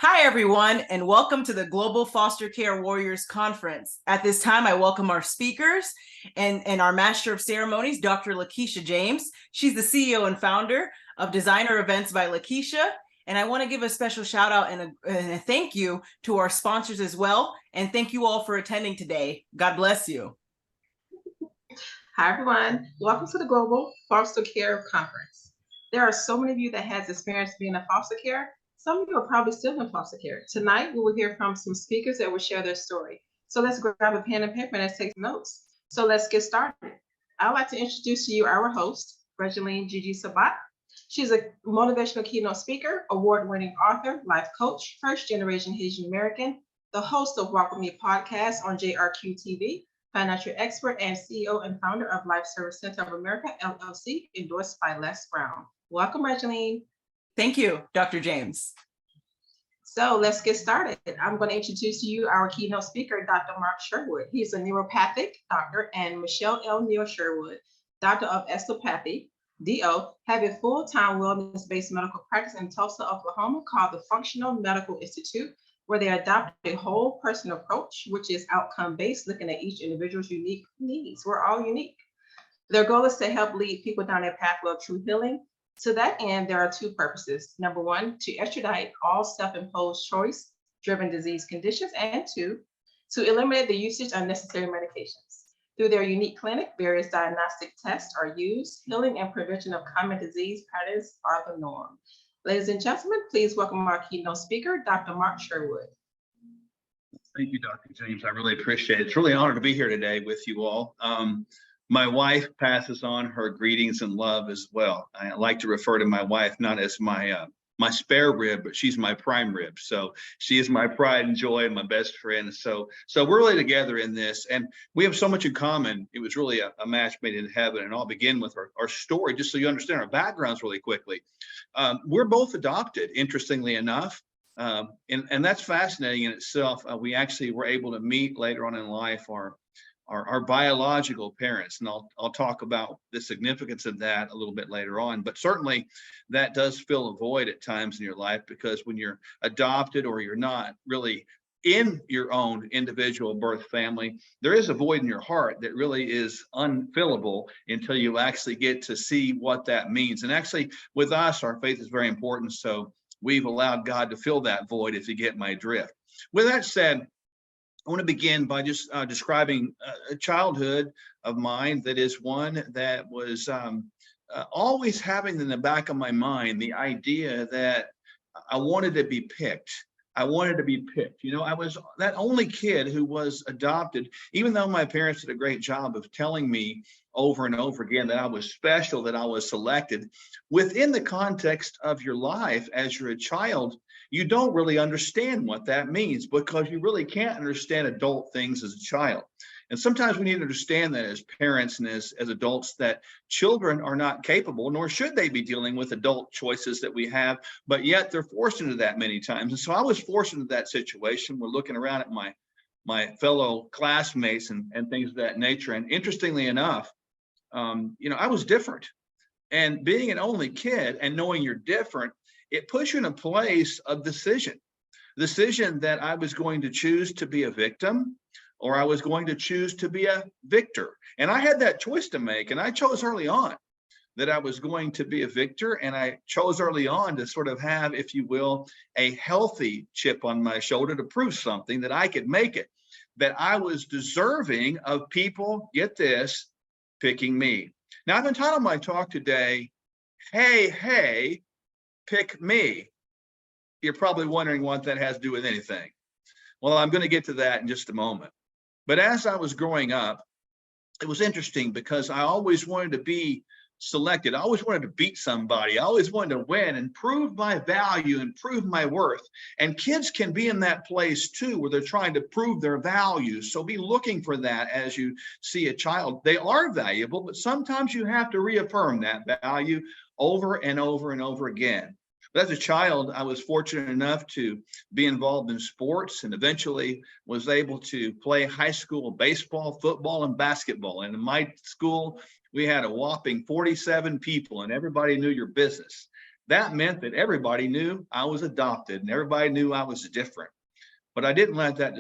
Hi, everyone, and welcome to the Global Foster Care Warriors Conference. At this time, I welcome our speakers and our Master of Ceremonies, Dr. Lakeisha James. She's the CEO and founder of Designer Events by Lakeisha. And I want to give a special shout out and a thank you to our sponsors as well. And thank you all for attending today. God bless you. Hi, everyone. Welcome to the Global Foster Care Conference. There are so many of you that has experience being in foster care. Some of you are probably still in foster care. Tonight, we will hear from some speakers that will share their story. So let's grab a pen and paper and let's take notes. So let's get started. I'd like to introduce to you our host, Regeline Gigi Sabat. She's a motivational keynote speaker, award-winning author, life coach, first-generation Haitian American, the host of Walk With Me podcast on JRQ TV, financial expert and CEO and founder of Life Service Center of America, LLC, endorsed by Les Brown. Welcome, Regeline. Thank you, Dr. James. So let's get started. I'm going to introduce to you our keynote speaker, Dr. Mark Sherwood. He's a neuropathic doctor, and Michelle L. Neal Sherwood, doctor of osteopathy, DO, have a full-time wellness-based medical practice in Tulsa, Oklahoma, called the Functional Medical Institute, where they adopt a whole person approach, which is outcome-based, looking at each individual's unique needs. We're all unique. Their goal is to help lead people down their pathway of true healing. To that end, there are two purposes. Number one, to extradite all self-imposed choice-driven disease conditions, and two, to eliminate the usage of unnecessary medications. Through their unique clinic, various diagnostic tests are used. Healing and prevention of common disease patterns are the norm. Ladies and gentlemen, please welcome our keynote speaker, Dr. Mark Sherwood. Thank you, Dr. James. I really appreciate it. It's really an honor to be here today with you all. My wife passes on her greetings and love as well. I like to refer to my wife not as my spare rib, but she's my prime rib. So she is my pride and joy and my best friend. So we're really together in this, and we have so much in common. It was really a match made in heaven. And I'll begin with our story, just so you understand our backgrounds really quickly. We're both adopted, interestingly enough. And that's fascinating in itself. We actually were able to meet later on in life our biological parents, and I'll talk about the significance of that a little bit later on. But certainly that does fill a void at times in your life, because when you're adopted or you're not really in your own individual birth family, there is a void in your heart that really is unfillable until you actually get to see what that means. And actually with us, our faith is very important. So we've allowed God to fill that void, if you get my drift. With that said, I want to begin by just describing a childhood of mine that is one that was always having in the back of my mind the idea that I wanted to be picked. I wanted to be picked. You know, I was that only kid who was adopted, even though my parents did a great job of telling me over and over again that I was special, that I was selected. Within the context of your life as you're a child, you don't really understand what that means, because you really can't understand adult things as a child. And sometimes we need to understand that as parents and as adults, that children are not capable, nor should they be dealing with adult choices that we have, but yet they're forced into that many times. And so I was forced into that situation. We're looking around at my fellow classmates and things of that nature. And interestingly enough, I was different. And being an only kid and knowing you're different, it puts you in a place of decision that I was going to choose to be a victim, or I was going to choose to be a victor. And I had that choice to make. And I chose early on that I was going to be a victor. And I chose early on to sort of have, if you will, a healthy chip on my shoulder to prove something, that I could make it, that I was deserving of people, get this, picking me. Now, I've entitled my talk today, Hey, Pick Me. You're probably wondering what that has to do with anything. Well, I'm going to get to that in just a moment. But as I was growing up, it was interesting because I always wanted to be selected. I always wanted to beat somebody. I always wanted to win and prove my value and prove my worth. And kids can be in that place too, where they're trying to prove their value. So be looking for that as you see a child. They are valuable, but sometimes you have to reaffirm that value over and over and over again. But as a child, I was fortunate enough to be involved in sports, and eventually was able to play high school baseball, football, and basketball. And in my school, we had a whopping 47 people, and everybody knew your business. That meant that everybody knew I was adopted and everybody knew I was different. But I didn't let that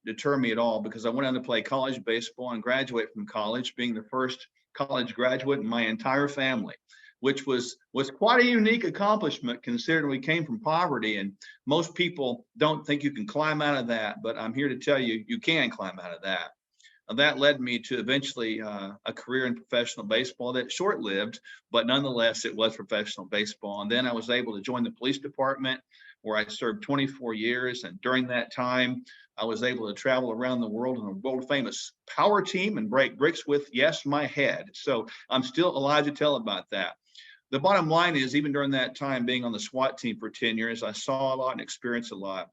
deter me at all, because I went on to play college baseball and graduate from college, being the first college graduate in my entire family, which was quite a unique accomplishment considering we came from poverty. And most people don't think you can climb out of that, but I'm here to tell you, you can climb out of that. And that led me to eventually a career in professional baseball that short-lived, but nonetheless, it was professional baseball. And then I was able to join the police department, where I served 24 years. And during that time, I was able to travel around the world in a world famous power team and break bricks with, yes, my head. So I'm still alive to tell about that. The bottom line is, even during that time being on the SWAT team for 10 years, I saw a lot and experienced a lot.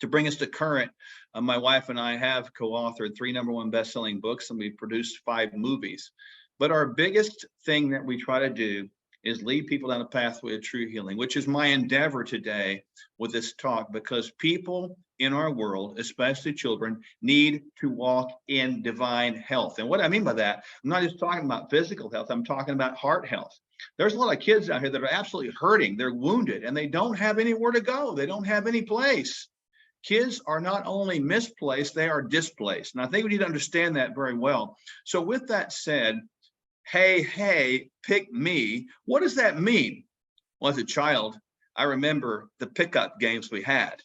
To bring us to current, my wife and I have co-authored 3 #1 best-selling books, and we've produced 5 movies. But our biggest thing that we try to do is lead people down a pathway of true healing, which is my endeavor today with this talk, because people in our world, especially children, need to walk in divine health. And what I mean by that, I'm not just talking about physical health, I'm talking about heart health. There's a lot of kids out here that are absolutely hurting, they're wounded, and they don't have anywhere to go, they don't have any place. Kids are not only misplaced, they are displaced. And I think we need to understand that very well. So with that said, hey, pick me. What does that mean? Well, as a child, I remember the pickup games we had,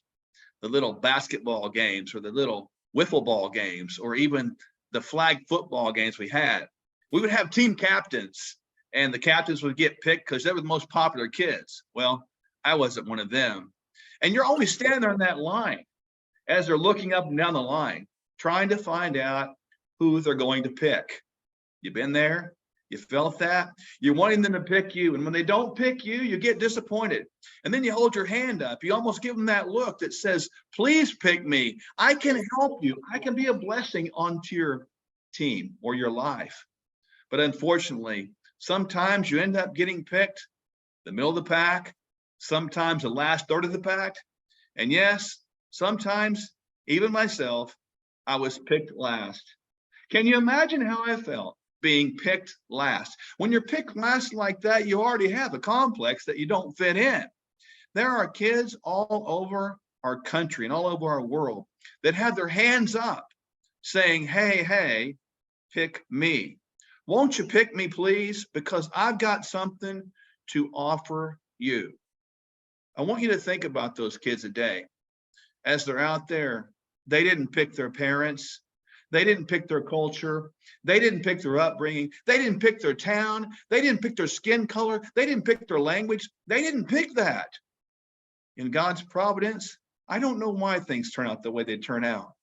the little basketball games or the little wiffle ball games, or even the flag football games we had. We would have team captains, and the captains would get picked because they were the most popular kids. Well, I wasn't one of them. And you're always standing there in that line as they're looking up and down the line, trying to find out who they're going to pick. You've been there? You felt that? You're wanting them to pick you. And when they don't pick you, you get disappointed. And then you hold your hand up. You almost give them that look that says, please pick me. I can help you. I can be a blessing onto your team or your life. But unfortunately, sometimes you end up getting picked the middle of the pack, sometimes the last third of the pack. And yes, sometimes, even myself, I was picked last. Can you imagine how I felt being picked last? When you're picked last like that, you already have a complex that you don't fit in. There are kids all over our country and all over our world that have their hands up saying, hey, pick me. Won't you pick me, please? Because I've got something to offer you. I want you to think about those kids today. As they're out there, they didn't pick their parents. They didn't pick their culture. They didn't pick their upbringing. They didn't pick their town. They didn't pick their skin color. They didn't pick their language. They didn't pick that. In God's providence, I don't know why things turn out the way they turn out,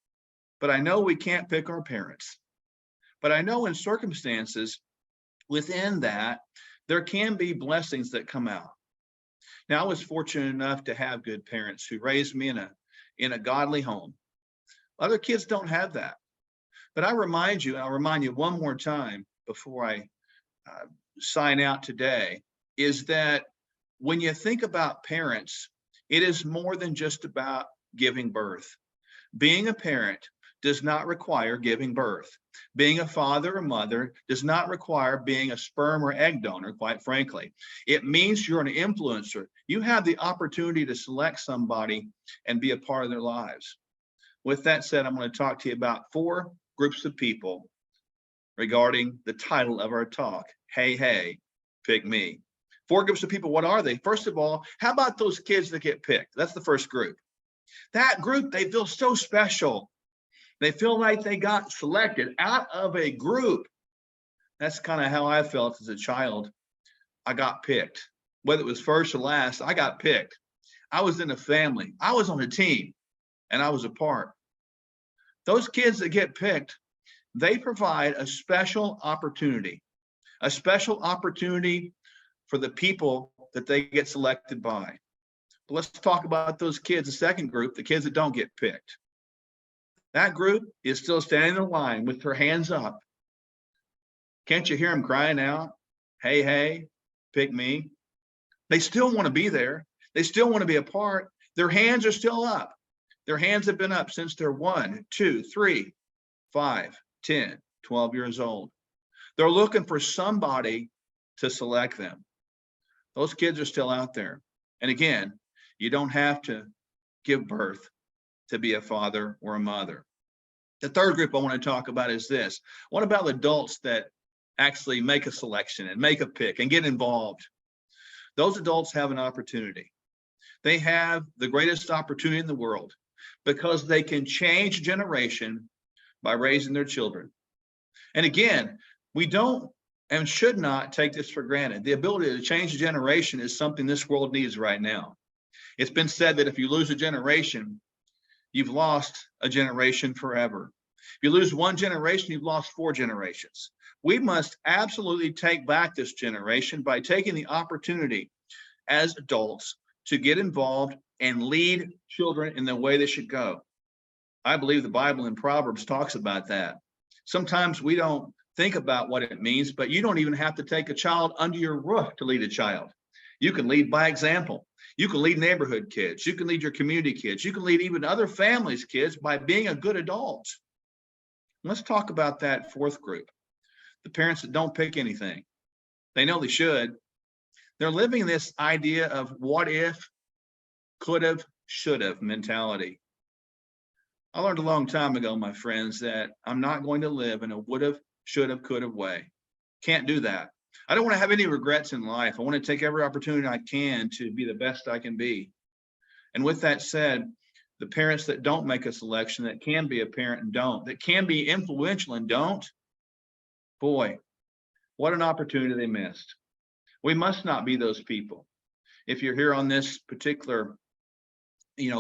but I know we can't pick our parents. But I know in circumstances within that, there can be blessings that come out. Now, I was fortunate enough to have good parents who raised me in a godly home. Other kids don't have that. But I remind you, and I'll remind you one more time before I sign out today, is that when you think about parents, it is more than just about giving birth. Being a parent does not require giving birth. Being a father or mother does not require being a sperm or egg donor, quite frankly. It means you're an influencer. You have the opportunity to select somebody and be a part of their lives. With that said, I'm going to talk to you about 4 groups of people regarding the title of our talk. Hey, pick me. 4 groups of people, what are they? First of all, how about those kids that get picked? That's the first group. That group, they feel so special. They feel like they got selected out of a group. That's kind of how I felt as a child. I got picked. Whether it was first or last, I got picked. I was in a family. I was on a team, and I was a part. Those kids that get picked, they provide a special opportunity for the people that they get selected by. But let's talk about those kids, the second group, the kids that don't get picked. That group is still standing in line with their hands up. Can't you hear them crying out? Hey, pick me. They still want to be there. They still want to be a part. Their hands are still up. Their hands have been up since they're 1, 2, 3, 5, 10, 12 years old. They're looking for somebody to select them. Those kids are still out there. And again, you don't have to give birth to be a father or a mother. The third group I want to talk about is this. What about adults that actually make a selection and make a pick and get involved? Those adults have an opportunity. They have the greatest opportunity in the world because they can change a generation by raising their children. And again, we don't and should not take this for granted. The ability to change a generation is something this world needs right now. It's been said that if you lose a generation, you've lost a generation forever. If you lose one generation, you've lost 4 generations. We must absolutely take back this generation by taking the opportunity as adults to get involved and lead children in the way they should go. I believe the Bible in Proverbs talks about that. Sometimes we don't think about what it means, but you don't even have to take a child under your roof to lead a child. You can lead by example. You can lead neighborhood kids. You can lead your community kids. You can lead even other families' kids by being a good adult. Let's talk about that fourth group, the parents that don't pick anything. They know they should. They're living this idea of what if, could have, should have mentality. I learned a long time ago, my friends, that I'm not going to live in a would have, should have, could have way. Can't do that. I don't want to have any regrets in life. I want to take every opportunity I can to be the best I can be. And with that said, the parents that don't make a selection, that can be a parent and don't, that can be influential and don't, boy, what an opportunity they missed. We must not be those people. If you're here on this particular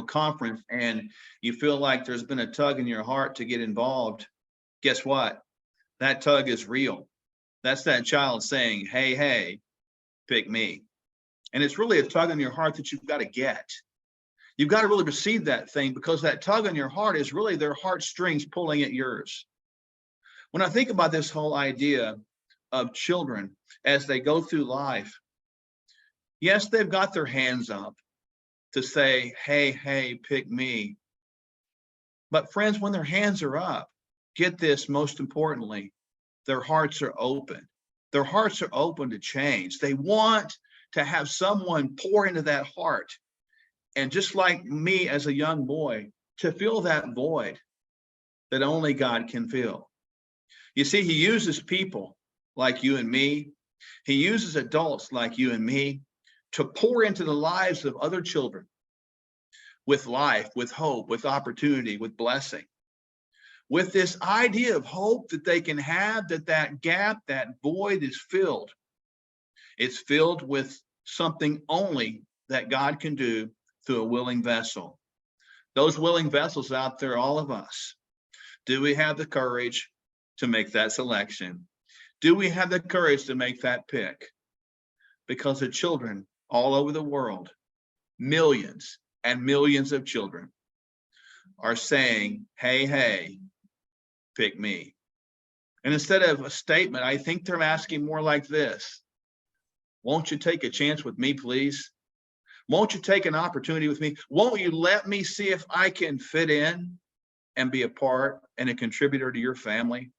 conference and you feel like there's been a tug in your heart to get involved, guess what? That tug is real. That's that child saying, hey, hey, pick me. And it's really a tug on your heart that you've got to get. You've got to really receive that thing, because that tug on your heart is really their heartstrings pulling at yours. When I think about this whole idea of children as they go through life, yes, they've got their hands up to say, hey, hey, pick me. But friends, when their hands are up, get this, most importantly, their hearts are open. Their hearts are open to change. They want to have someone pour into that heart. And just like me as a young boy, to fill that void that only God can fill. You see, he uses people like you and me. He uses adults like you and me to pour into the lives of other children with life, with hope, with opportunity, with blessing. With this idea of hope that they can have, that gap, that void is filled. It's filled with something only that God can do through a willing vessel. Those willing vessels out there, all of us. Do we have the courage to make that selection? Do we have the courage to make that pick? Because the children all over the world, millions and millions of children, are saying, hey, hey, pick me. And instead of a statement, I think they're asking more like this: won't you take a chance with me, please? Won't you take an opportunity with me? Won't you let me see if I can fit in and be a part and a contributor to your family?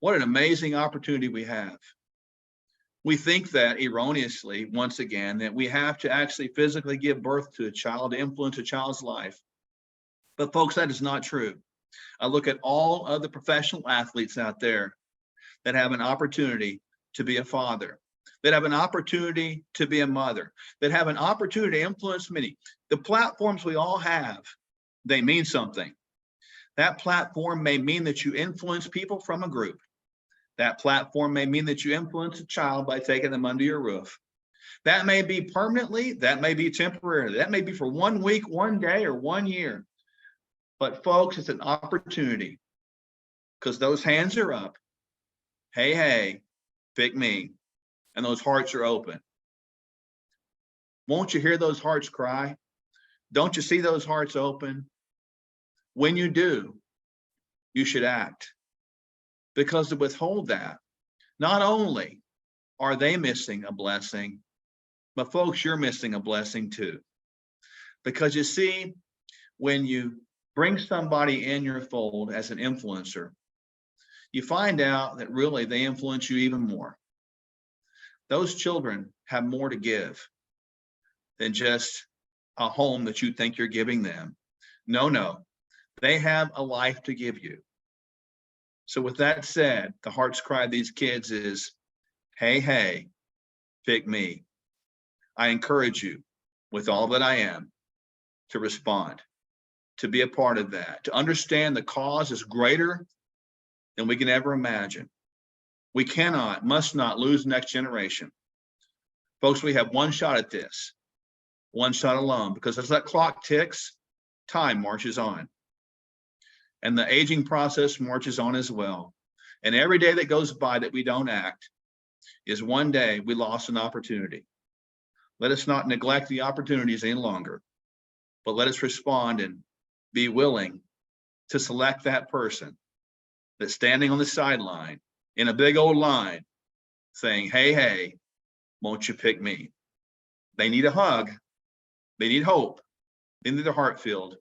What an amazing opportunity we have. We think that erroneously, once again, that we have to actually physically give birth to a child to influence a child's life. But folks, that is not true. I look at all of the professional athletes out there that have an opportunity to be a father, that have an opportunity to be a mother, that have an opportunity to influence many. The platforms we all have, they mean something. That platform may mean that you influence people from a group. That platform may mean that you influence a child by taking them under your roof. That may be permanently, that may be temporarily, that may be for 1 week, 1 day, or 1 year. But folks, it's an opportunity, because those hands are up. Hey, hey, pick me. And those hearts are open. Won't you hear those hearts cry? Don't you see those hearts open? When you do, you should act. Because to withhold that, not only are they missing a blessing, but folks, you're missing a blessing too. Because you see, when you bring somebody in your fold as an influencer, you find out that really they influence you even more. those children have more to give than just a home that you think you're giving them. No, they have a life to give you. So with that said, the heart's cry of these kids is, hey, pick me. I encourage you with all that I am to respond, to be a part of that, to understand the cause is greater than we can ever imagine. We cannot, must not lose the next generation. Folks, we have one shot at this, one shot alone, because as that clock ticks, time marches on. And the aging process marches on as well. And every day that goes by that we don't act is one day we lost an opportunity. Let us not neglect the opportunities any longer, but let us respond and be willing to select that person that's standing on the sideline in a big old line saying, hey, won't you pick me? They need a hug. They need hope. They need their heart filled.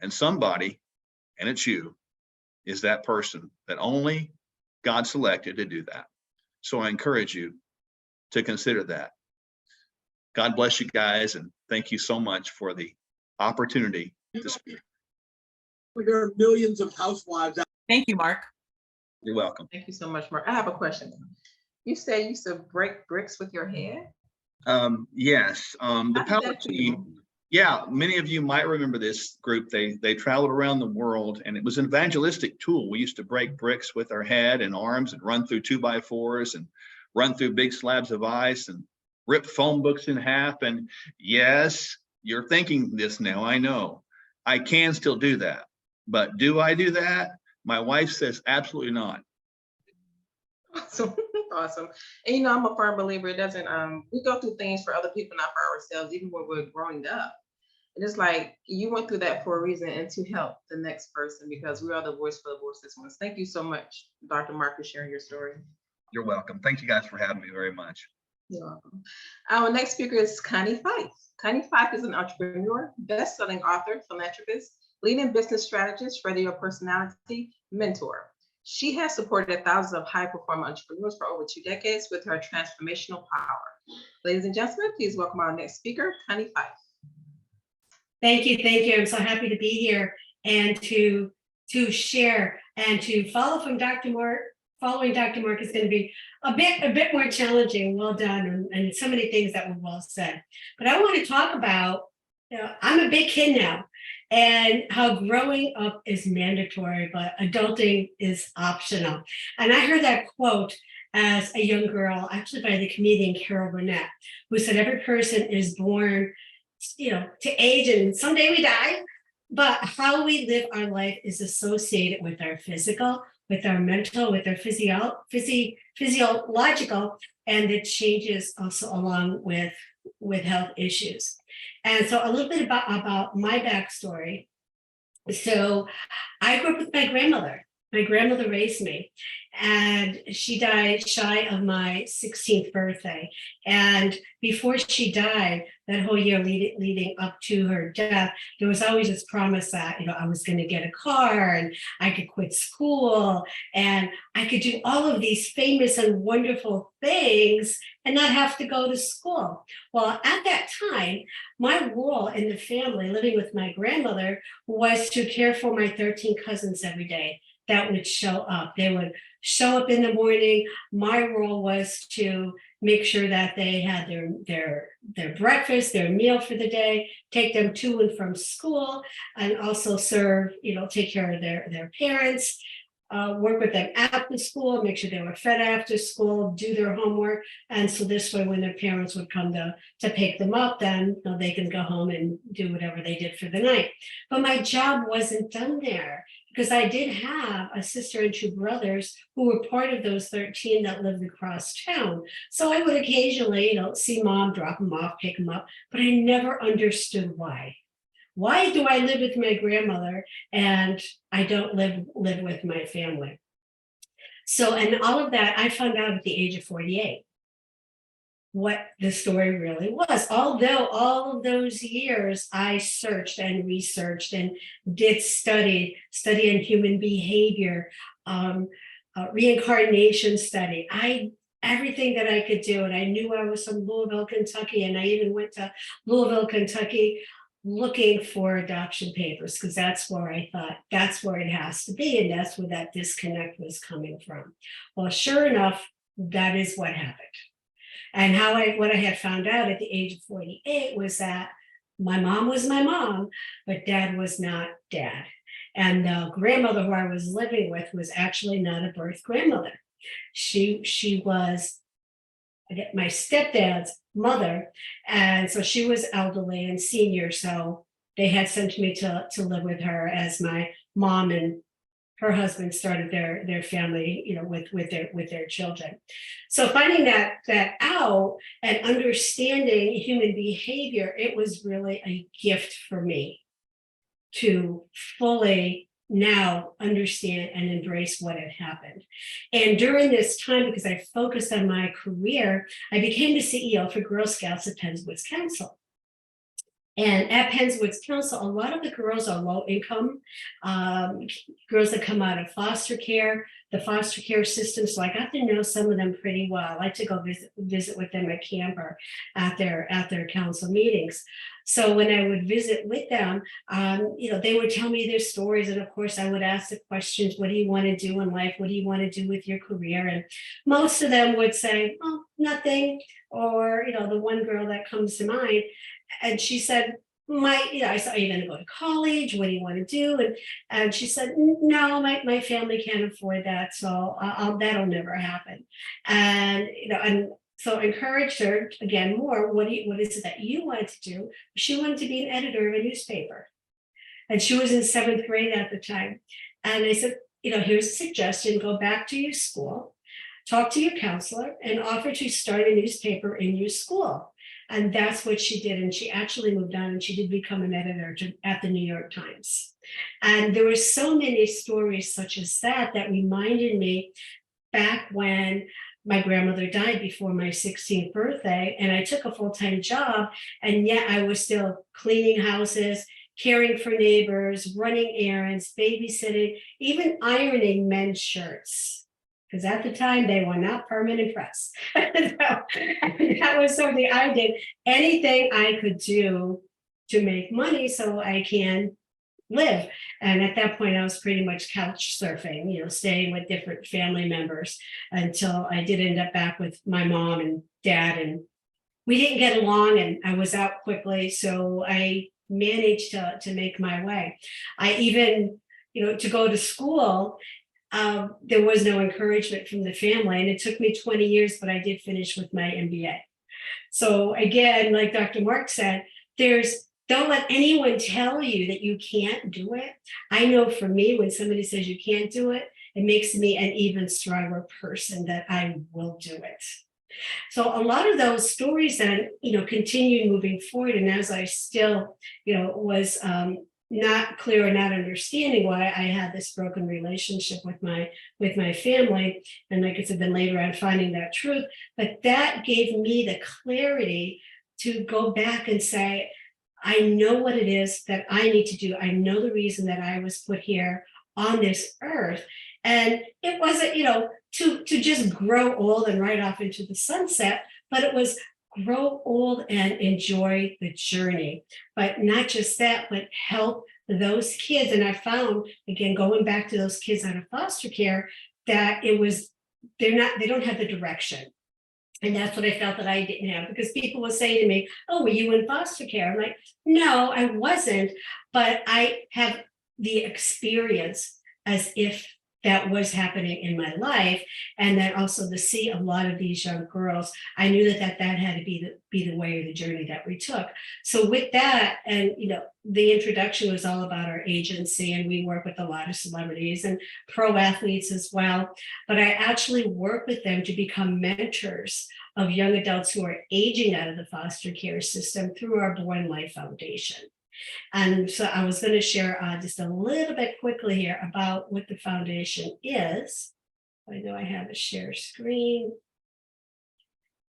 And somebody, and it's you, is that person that only God selected to do that. So I encourage you to consider that. God bless you guys, and thank you so much for the opportunity to speak. There are millions of housewives out. Thank you, Mark. You're welcome. Thank you so much, Mark. I have a question. You said you used to break bricks with your head? Yes, the How did Power that Team. feel? Yeah, many of you might remember this group. They traveled around the world, and it was an evangelistic tool. We used to break bricks with our head and arms and run through 2x4s and run through big slabs of ice and rip phone books in half. And yes, you're thinking this now, I know. I can still do that. But do I do that? My wife says absolutely not. Awesome. Awesome. And you know, I'm a firm believer. It doesn't, we go through things for other people, not for ourselves, even when we're growing up. And it's like you went through that for a reason and to help the next person, because we are the voice for the voiceless ones. Thank you so much, Dr. Mark, for sharing your story. You're welcome. Thank you guys for having me very much. You're welcome. Our next speaker is Connie Fife. Connie Fife is an entrepreneur, best-selling author, philanthropist, leading business strategist, radio personality, mentor. She has supported thousands of high-performing entrepreneurs for over 2 decades with her transformational power. Ladies and gentlemen, please welcome our next speaker, Connie Fife. Thank you. I'm so happy to be here and to share and to follow from Dr. Mark. Following Dr. Mark is going to be a bit more challenging. Well done, and so many things that were well said. But I want to talk about, I'm a big kid now, and how growing up is mandatory, but adulting is optional. And I heard that quote as a young girl, actually by the comedian Carol Burnett, who said every person is born, to age and someday we die, but how we live our life is associated with our physical, with our mental, with our physiological, and it changes also along with health issues. And so a little bit about my backstory. So I grew up with my grandmother. My grandmother raised me, and she died shy of my 16th birthday. And before she died, that whole year leading up to her death, there was always this promise that, I was going to get a car and I could quit school and I could do all of these famous and wonderful things and not have to go to school. Well, at that time, my role in the family, living with my grandmother, was to care for my 13 cousins every day that would show up. They would show up in the morning. My role was to make sure that they had their breakfast, their meal for the day, take them to and from school, and also serve, take care of their parents, work with them after school, make sure they were fed after school, do their homework. And so this way, when their parents would come to pick them up, then they can go home and do whatever they did for the night. But my job wasn't done there, because I did have a sister and 2 brothers who were part of those 13 that lived across town. So I would occasionally, see mom, drop them off, pick them up, but I never understood why. Why do I live with my grandmother and I don't live with my family? So, and all of that, I found out at the age of 48. What the story really was. Although all of those years I searched and researched and did study in human behavior, reincarnation study. I everything that I could do. And I knew I was from Louisville, Kentucky, and I even went to Louisville, Kentucky, looking for adoption papers, because that's where I thought that's where it has to be, and that's where that disconnect was coming from. Well, sure enough, that is what happened. And what I had found out at the age of 48 was that my mom was my mom, but dad was not dad. And the grandmother who I was living with was actually not a birth grandmother. She was my stepdad's mother, and so she was elderly and senior, so they had sent me to live with her as my mom and her husband started their family, with their children. So finding that out and understanding human behavior, it was really a gift for me to fully now understand and embrace what had happened. And during this time, because I focused on my career, I became the CEO for Girl Scouts at Penns Woods Council. And at Penns Woods Council, a lot of the girls are low income, girls that come out of foster care, the foster care system. So I got to know some of them pretty well. I like to go visit with them at camp or at their council meetings. So when I would visit with them, they would tell me their stories. And of course, I would ask the questions, what do you want to do in life? What do you want to do with your career? And most of them would say, oh, nothing. Or, the one girl that comes to mind, and she said, I said, are you going to go to college? What do you want to do? And she said, no, my family can't afford that. So that'll never happen. And, and so I encouraged her again more. What is it that you wanted to do? She wanted to be an editor of a newspaper. And she was in 7th grade at the time. And I said, here's a suggestion, go back to your school, talk to your counselor, and offer to start a newspaper in your school. And that's what she did. And she actually moved on and she did become an editor at the New York Times. And there were so many stories such as that reminded me back when my grandmother died before my 16th birthday, and I took a full-time job, and yet I was still cleaning houses, caring for neighbors, running errands, babysitting, even ironing men's shirts. Because at the time they were not permanent press. So that was something I did. Anything I could do to make money so I can live. And at that point, I was pretty much couch surfing, staying with different family members until I did end up back with my mom and dad. And we didn't get along and I was out quickly. So I managed to make my way. I even, to go to school, there was no encouragement from the family, and it took me 20 years, but I did finish with my MBA. So again, like Dr. Mark said, don't let anyone tell you that you can't do it. I know for me, when somebody says you can't do it, it makes me an even stronger person that I will do it. So a lot of those stories then, continued moving forward. And as I still, was not clear or not understanding why I had this broken relationship with my family. And like I said, then later on finding that truth, but that gave me the clarity to go back and say, I know what it is that I need to do. I know the reason that I was put here on this earth. And it wasn't, to just grow old and ride off into the sunset, but it was grow old and enjoy the journey. But not just that, but help those kids. And I found, again, going back to those kids out of foster care, that they don't have the direction. And that's what I felt that I didn't have, because people would say to me, oh, were you in foster care? I'm like, no, I wasn't, but I have the experience as if that was happening in my life. And then also to see a lot of these young girls, I knew that had to be the way or the journey that we took. So with that, and the introduction was all about our agency, and we work with a lot of celebrities and pro athletes as well. But I actually work with them to become mentors of young adults who are aging out of the foster care system through our Born Life Foundation. And so I was going to share just a little bit quickly here about what the foundation is. I know I have a share screen.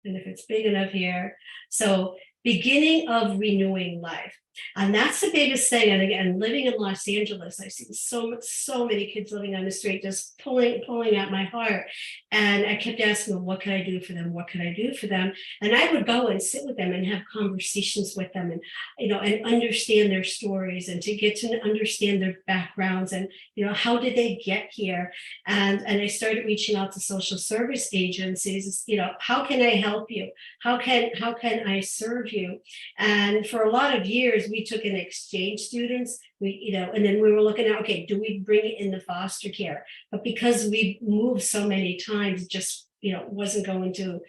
And if it's big enough here. So beginning of renewing life. And that's the biggest thing. And again, living in Los Angeles, I see so many kids living on the street, just pulling at my heart. And I kept asking them, what can I do for them? What can I do for them? And I would go and sit with them and have conversations with them, and and understand their stories, and to get to understand their backgrounds, and how did they get here? And I started reaching out to social service agencies. How can I help you? How can I serve you? And for a lot of years, we took in exchange students, and then we were looking at, okay, do we bring it into foster care? But because we moved so many times, it just, wasn't going to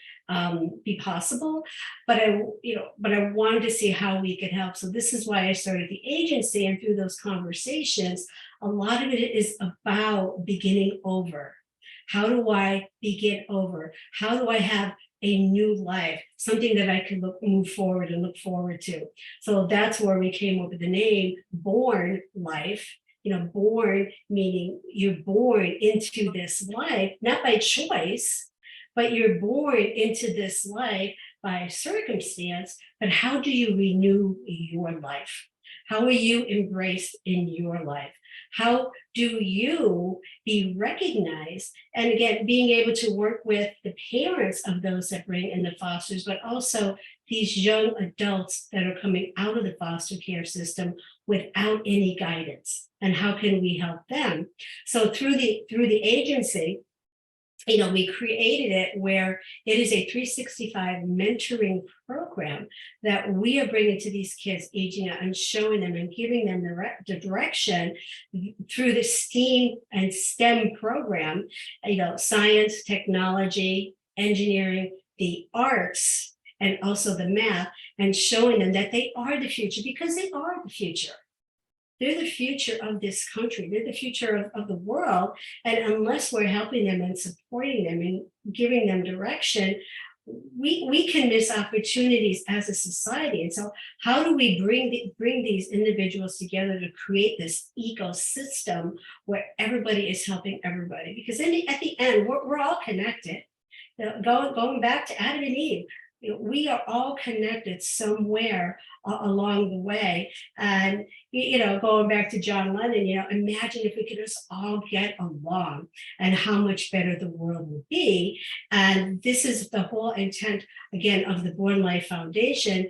be possible. But I wanted to see how we could help. So this is why I started the agency. And through those conversations, a lot of it is about beginning over. How do I begin over? How do I have a new life, something that I can move forward and look forward to? So that's where we came up with the name Born Life. Born meaning you're born into this life, not by choice, but you're born into this life by circumstance. But how do you renew your life? How are you embraced in your life? How do you be recognized? And again, being able to work with the parents of those that bring in the fosters, but also these young adults that are coming out of the foster care system without any guidance. And how can we help them? So through the agency, we created it where it is a 365 mentoring program that we are bringing to these kids aging out and showing them and giving them the direction through the STEAM and STEM program, science, technology, engineering, the arts, and also the math, and showing them that they are the future, because they are the future. They're the future of this country. They're the future of the world. And unless we're helping them and supporting them and giving them direction, we can miss opportunities as a society. And so how do we bring these individuals together to create this ecosystem where everybody is helping everybody? Because at the end, we're all connected. Going back to Adam and Eve, we are all connected somewhere along the way. And, going back to John Lennon, imagine if we could just all get along, and how much better the world would be. And this is the whole intent, again, of the Born Life Foundation.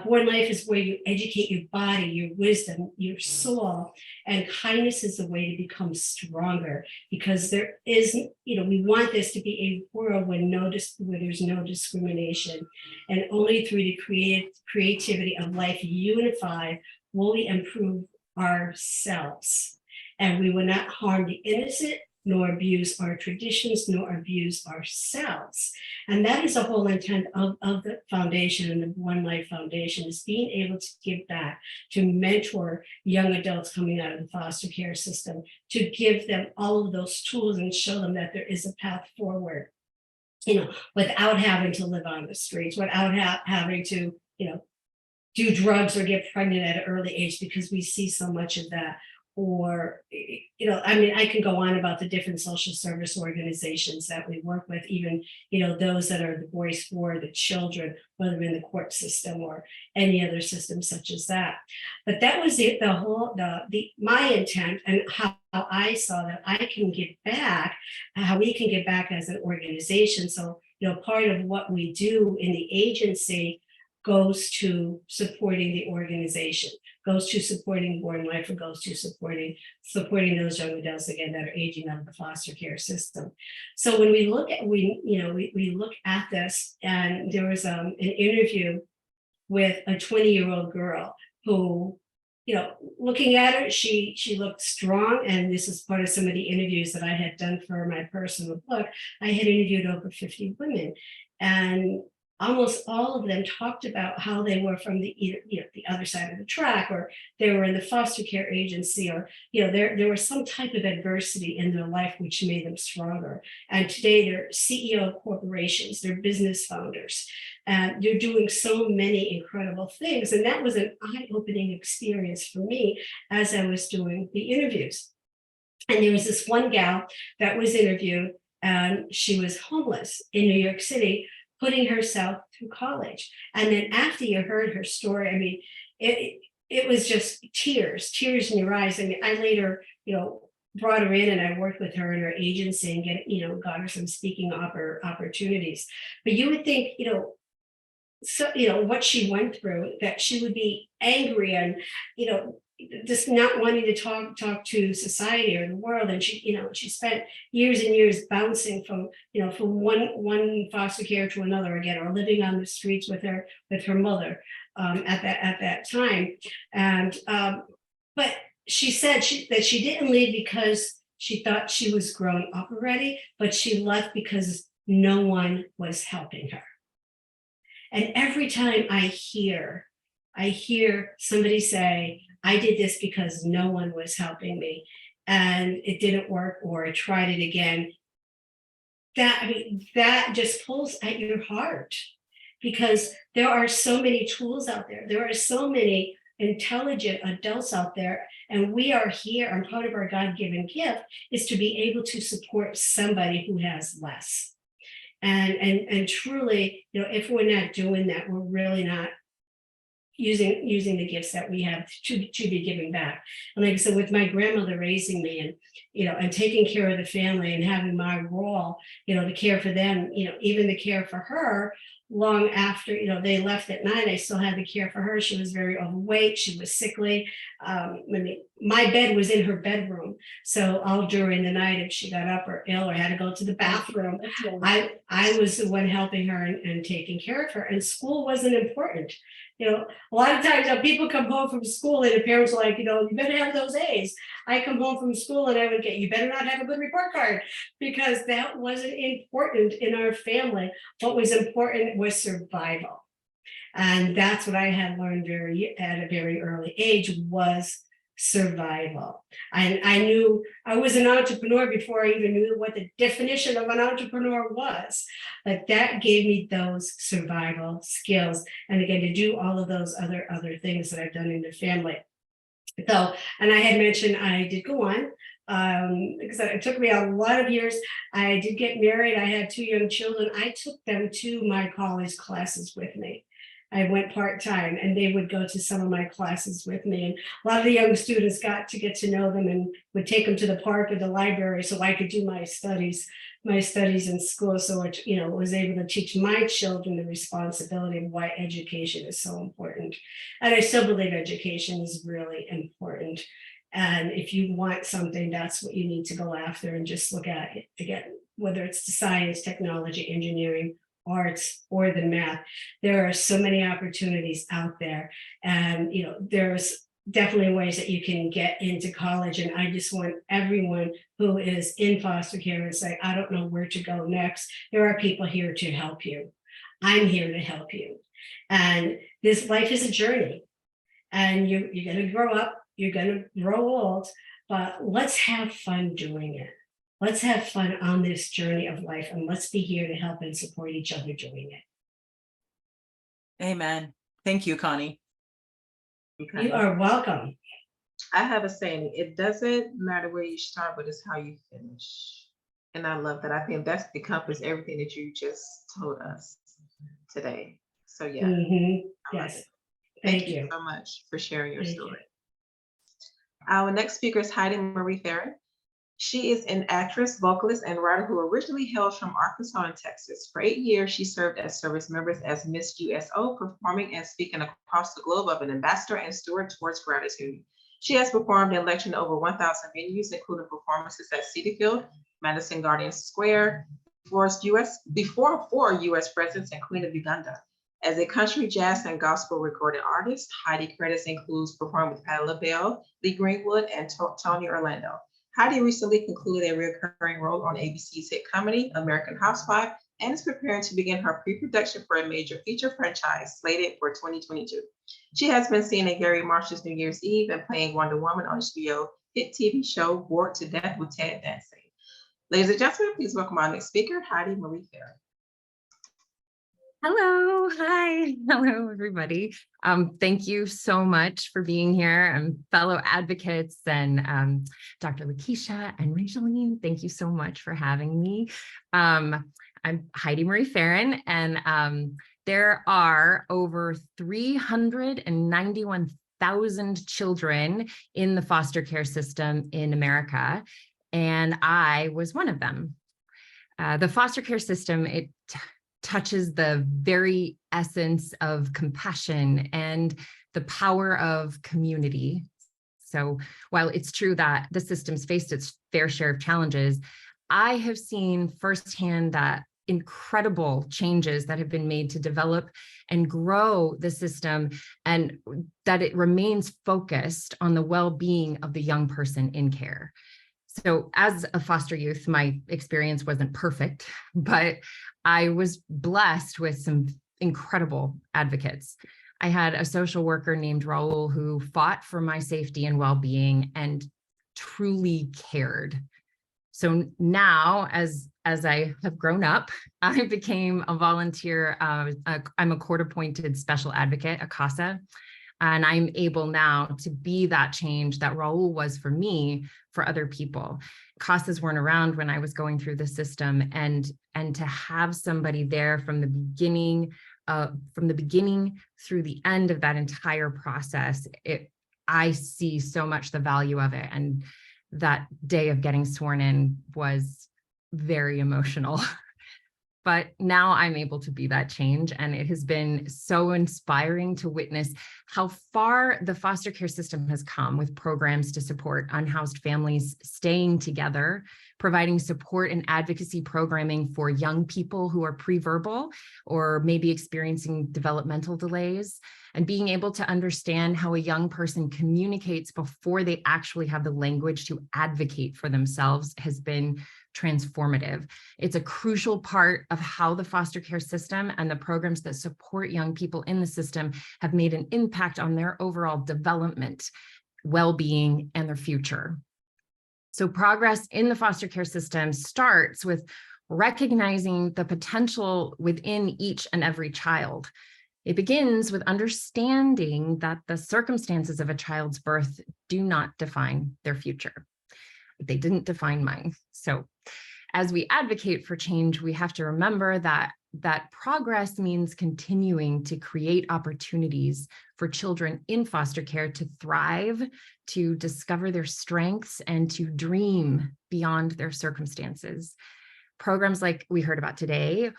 Born Life is where you educate your body, your wisdom, your soul, and kindness is the way to become stronger, because there is, we want this to be a world where there's no discrimination, and only through the creativity of life unified will we improve ourselves, and we will not harm the innocent, nor abuse our traditions, nor abuse ourselves. And that is the whole intent of the foundation, and the Born Life Foundation, is being able to give back, to mentor young adults coming out of the foster care system, to give them all of those tools and show them that there is a path forward, without having to live on the streets, without having to, do drugs or get pregnant at an early age, because we see so much of that. Or, I can go on about the different social service organizations that we work with, even, those that are the voice for the children, whether in the court system or any other system such as that. But that was my intent, and how I saw that I can give back, how we can give back as an organization. So, part of what we do in the agency goes to supporting the organization, goes to supporting Born Life, or goes to supporting those young adults, again, that are aging out of the foster care system. So when we look at we look at this, and there was an interview with a 20-year-old girl who, looking at her, she looked strong, and this is part of some of the interviews that I had done for my personal book. I had interviewed over 50 women, and almost all of them talked about how they were from the other side of the track, or they were in the foster care agency, or there was some type of adversity in their life which made them stronger. And today they're CEO of corporations, they're business founders, and they're doing so many incredible things. And that was an eye-opening experience for me as I was doing the interviews. And there was this one gal that was interviewed, and she was homeless in New York City, putting herself through college. And then after you heard her story, I mean, it was just tears in your eyes. I mean, I later, brought her in and I worked with her in her agency and got her some speaking opportunities. But you would think, so, what she went through, that she would be angry and, just not wanting to talk to society or the world. And she spent years and years bouncing from one foster care to another again, or living on the streets with her mother at that time. And but she said that she didn't leave because she thought she was growing up already, but she left because no one was helping her. And every time I hear somebody say, I did this because no one was helping me and it didn't work, or I tried it again, that just pulls at your heart, because there are so many tools out there. There are so many intelligent adults out there, and we are here, and part of our God-given gift is to be able to support somebody who has less. And truly, if we're not doing that, we're really not using the gifts that we have to be giving back. And like I said, with my grandmother raising me and taking care of the family and having my role, to care for them, even the care for her long after, they left at night, I still had to care for her. She was very overweight. She was sickly. My bed was in her bedroom. So all during the night, if she got up or ill or had to go to the bathroom, I was the one helping her and taking care of her. And school wasn't important. A lot of times people come home from school and the parents are like, you better have those A's. I come home from school and I would get, you better not have a good report card, because that wasn't important in our family. What was important was survival. And that's what I had learned at a very early age, was survival. And I knew I was an entrepreneur before I even knew what the definition of an entrepreneur was. But that gave me those survival skills. And again, to do all of those other things that I've done in the family. So, and I had mentioned I did go on, because it took me a lot of years. I did get married. I had 2 young children. I took them to my college classes with me. I went part-time and they would go to some of my classes with me. And a lot of the young students got to know them and would take them to the park or the library so I could do my studies in school. So it, was able to teach my children the responsibility of why education is so important. And I still believe education is really important. And if you want something, that's what you need to go after and just look at it again, whether it's the science, technology, engineering, arts, or the math. There are so many opportunities out there. And, there's definitely ways that you can get into college. And I just want everyone who is in foster care and say, I don't know where to go next. There are people here to help you. I'm here to help you. And this life is a journey. And you're going to grow up, you're going to grow old, but let's have fun doing it. Let's have fun on this journey of life, and let's be here to help and support each other doing it. Amen. Thank you, Connie. Okay. You are welcome. I have a saying, it doesn't matter where you start, but it's how you finish. And I love that. I think that's encompassed everything that you just told us today. So yeah. Mhm. I love Yes. it. Thank you. so much for sharing your Thank you. story. Our next speaker is Heidi Marie Farron. She is an actress, vocalist, and writer who originally hails from Arkansas and Texas. For 8 years, she served as service members as Miss USO, performing and speaking across the globe as an ambassador and steward towards gratitude. She has performed and lectured in over 1,000 venues, including performances at Citi Field, Madison Garden Square, before 4 U.S. presidents and Queen of Uganda. As a country, jazz, and gospel recording artist, Heidi credits includes performing with Patti LaBelle, Lee Greenwood, and Tony Orlando. Heidi recently concluded a recurring role on ABC's hit comedy, American Housewife, and is preparing to begin her pre-production for a major feature franchise slated for 2022. She has been seen in Gary Marshall's New Year's Eve and playing Wonder Woman on HBO hit TV show Bored to Death with Ted Danson. Ladies and gentlemen, please welcome our next speaker, Heidi Marie Farron. Hello, hi, hello everybody. Thank you so much for being here, and fellow advocates, and Dr. Lakeisha and Rangeline, thank you so much for having me. I'm I'm Heidi Marie Farron, and there are over 391,000 children in the foster care system in America, and I was one of them. The foster care system, it touches the very essence of compassion and the power of community. So while it's true that the system's faced its fair share of challenges, I have seen firsthand that incredible changes that have been made to develop and grow the system, and that it remains focused on the well-being of the young person in care. So as a foster youth, my experience wasn't perfect, but I was blessed with some incredible advocates. I had a social worker named Raul who fought for my safety and well-being and truly cared. So now, as I have grown up, I became a volunteer. I'm a court-appointed special advocate, a CASA, and I'm able now to be that change that Raul was for me, for other people. CASAs weren't around when I was going through the system, and to have somebody there from the beginning through the end of that entire process, I see so much the value of it. And that day of getting sworn in was very emotional. But now I'm able to be that change. And it has been so inspiring to witness how far the foster care system has come with programs to support unhoused families staying together, providing support and advocacy programming for young people who are pre-verbal or maybe experiencing developmental delays, and being able to understand how a young person communicates before they actually have the language to advocate for themselves has been transformative. It's a crucial part of how the foster care system and the programs that support young people in the system have made an impact on their overall development, well-being, and their future. So progress in the foster care system starts with recognizing the potential within each and every child. It begins with understanding that the circumstances of a child's birth do not define their future. They didn't define mine. So as we advocate for change, we have to remember that progress means continuing to create opportunities for children in foster care to thrive, to discover their strengths, and to dream beyond their circumstances. Programs like we heard about today,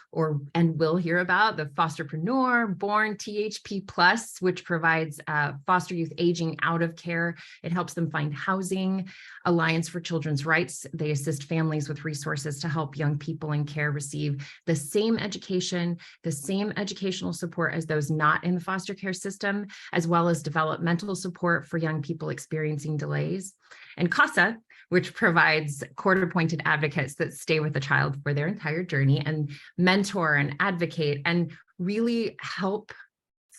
and will hear about, the Fosterpreneur, Born THP Plus, which provides foster youth aging out of care. It helps them find housing. Alliance for Children's Rights, they assist families with resources to help young people in care receive the same education, the same educational support as those not in the foster care system, as well as developmental support for young people experiencing delays. And CASA, which provides court-appointed advocates that stay with the child for their entire journey and mentor and advocate and really help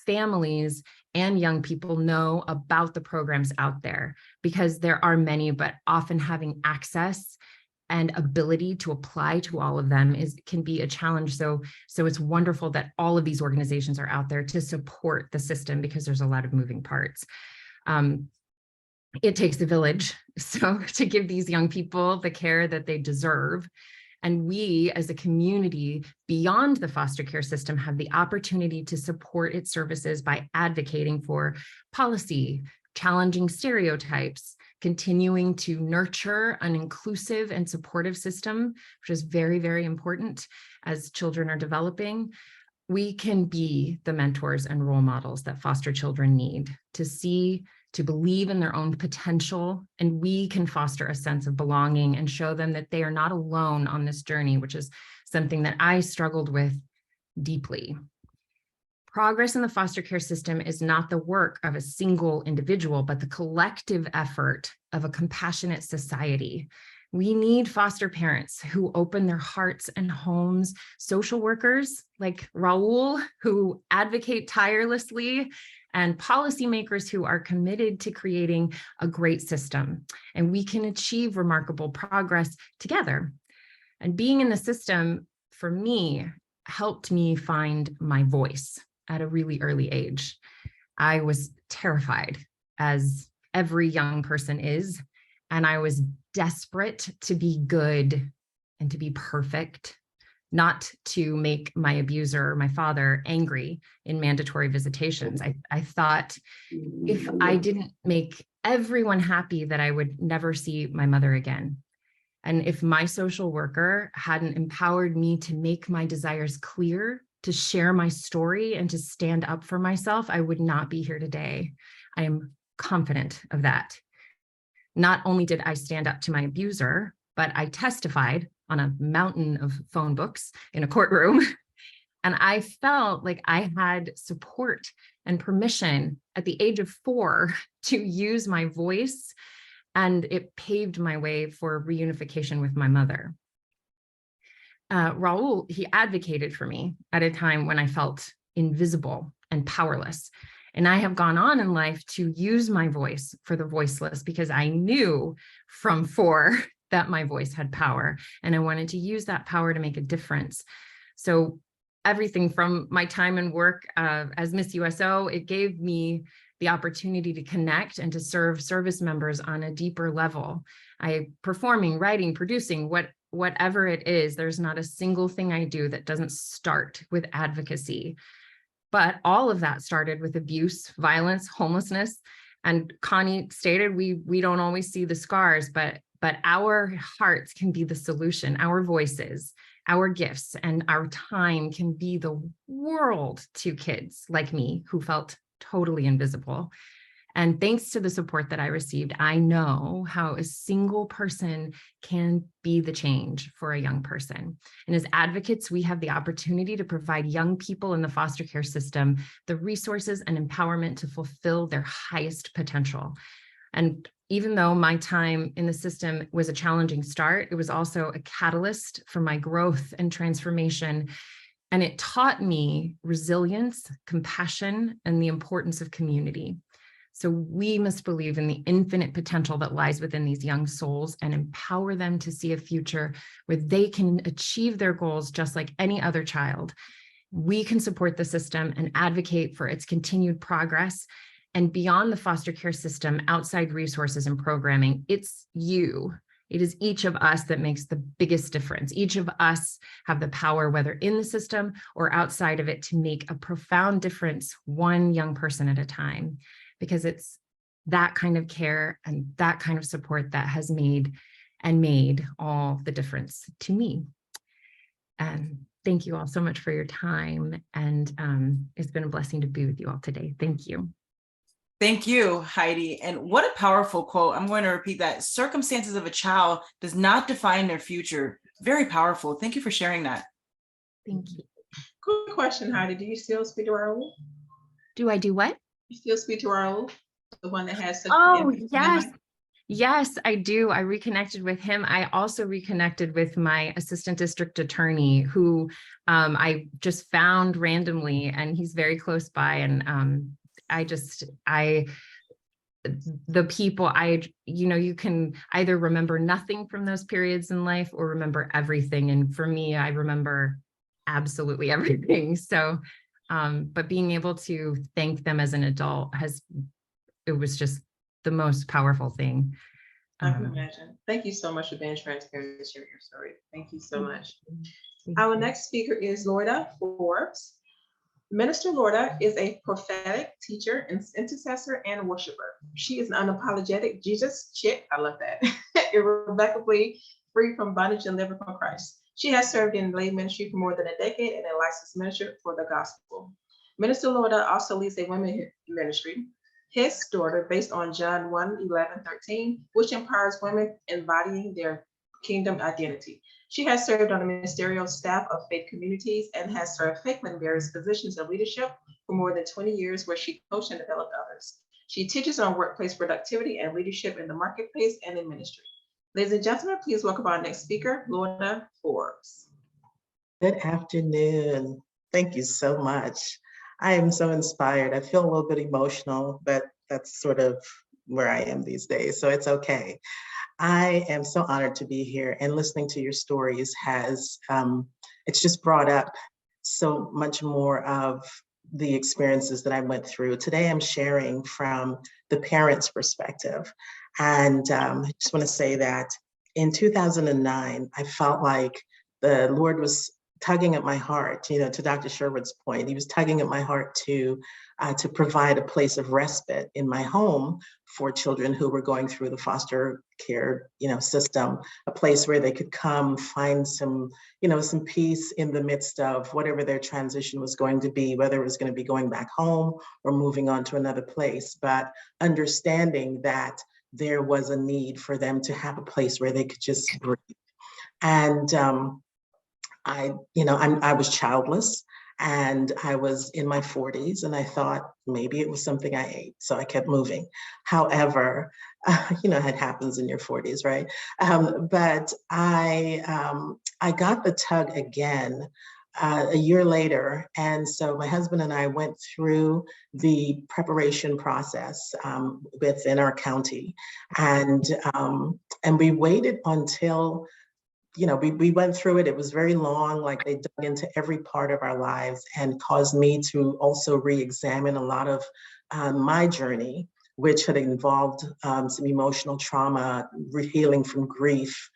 families and young people know about the programs out there, because there are many, but often having access and ability to apply to all of them can be a challenge. So it's wonderful that all of these organizations are out there to support the system, because there's a lot of moving parts. It takes a village, so to give these young people the care that they deserve. And we as a community beyond the foster care system have the opportunity to support its services by advocating for policy, challenging stereotypes, continuing to nurture an inclusive and supportive system, which is very, very important as children are developing. We can be the mentors and role models that foster children need to believe in their own potential, and we can foster a sense of belonging and show them that they are not alone on this journey, which is something that I struggled with deeply. Progress in the foster care system is not the work of a single individual, but the collective effort of a compassionate society. We need foster parents who open their hearts and homes, social workers like Raul, who advocate tirelessly, and policymakers who are committed to creating a great system. And we can achieve remarkable progress together. And being in the system, for me, helped me find my voice at a really early age. I was terrified, as every young person is, and I was desperate to be good and to be perfect, not to make my abuser, my father, angry in mandatory visitations. I thought if I didn't make everyone happy, that I would never see my mother again. And if my social worker hadn't empowered me to make my desires clear, to share my story and to stand up for myself, I would not be here today. I am confident of that. Not only did I stand up to my abuser, but I testified on a mountain of phone books in a courtroom. And I felt like I had support and permission at the age of 4 to use my voice. And it paved my way for reunification with my mother. Raul, he advocated for me at a time when I felt invisible and powerless. And I have gone on in life to use my voice for the voiceless, because I knew from 4 that my voice had power, and I wanted to use that power to make a difference. So everything from my time and work as Miss USO, it gave me the opportunity to connect and to serve service members on a deeper level. Performing, writing, producing, whatever it is, there's not a single thing I do that doesn't start with advocacy. But all of that started with abuse, violence, homelessness. And Connie stated, we don't always see the scars, but our hearts can be the solution. Our voices, our gifts, and our time can be the world to kids like me who felt totally invisible. And thanks to the support that I received, I know how a single person can be the change for a young person. And as advocates, we have the opportunity to provide young people in the foster care system the resources and empowerment to fulfill their highest potential. And even though my time in the system was a challenging start, it was also a catalyst for my growth and transformation. And it taught me resilience, compassion, and the importance of community. So we must believe in the infinite potential that lies within these young souls and empower them to see a future where they can achieve their goals just like any other child. We can support the system and advocate for its continued progress. And beyond the foster care system, outside resources and programming, it's you. It is each of us that makes the biggest difference. Each of us have the power, whether in the system or outside of it, to make a profound difference, one young person at a time, because it's that kind of care and that kind of support that has made all the difference to me. And thank you all so much for your time. And it's been a blessing to be with you all today. Thank you. Thank you, Heidi. And what a powerful quote. I'm going to repeat that. Circumstances of a child does not define their future. Very powerful. Thank you for sharing that. Thank you. Quick question, Heidi. Do you still speak to Raul? Do I do what? You still speak to Raul, the one that has such Oh, impact in your yes. life? Yes, I do. I reconnected with him. I also reconnected with my assistant district attorney, who I just found randomly, and he's very close by. And the people you can either remember nothing from those periods in life or remember everything. And for me, I remember absolutely everything. So, but being able to thank them as an adult it was just the most powerful thing. I can imagine. Thank you so much for being transparent and sharing your story. Thank you so much. Our next speaker is Lorda Forbes. Minister Lorda is a prophetic teacher, and intercessor, and worshiper. She is an unapologetic Jesus chick. I love that. Irrevocably free from bondage and delivered from Christ. She has served in lay ministry for more than a decade and a licensed minister for the gospel. Minister Lorda also leads a women's ministry, His Daughter, based on John 1:11-13, which empowers women embodying their kingdom identity. She has served on the ministerial staff of faith communities and has served faithfully in various positions of leadership for more than 20 years, where she coached and developed others. She teaches on workplace productivity and leadership in the marketplace and in ministry. Ladies and gentlemen, please welcome our next speaker, Lorda Forbes. Good afternoon. Thank you so much. I am so inspired. I feel a little bit emotional, but that's sort of where I am these days, so it's okay. I am so honored to be here, and listening to your stories it's just brought up so much more of the experiences that I went through. Today, I'm sharing from the parent's perspective. And I just want to say that in 2009, I felt like the Lord was tugging at my heart, to Dr. Sherwood's point. He was tugging at my heart to provide a place of respite in my home for children who were going through the foster care, system, a place where they could come find some peace in the midst of whatever their transition was going to be, whether it was going to be going back home or moving on to another place, but understanding that there was a need for them to have a place where they could just breathe. And I was childless and I was in my 40s and I thought maybe it was something I ate. So I kept moving. However, it happens in your 40s, right? But I got the tug again a year later. And so my husband and I went through the preparation process within our county. And we waited until we went through it. It was very long, like they dug into every part of our lives and caused me to also re-examine a lot of my journey, which had involved some emotional trauma, healing from grief,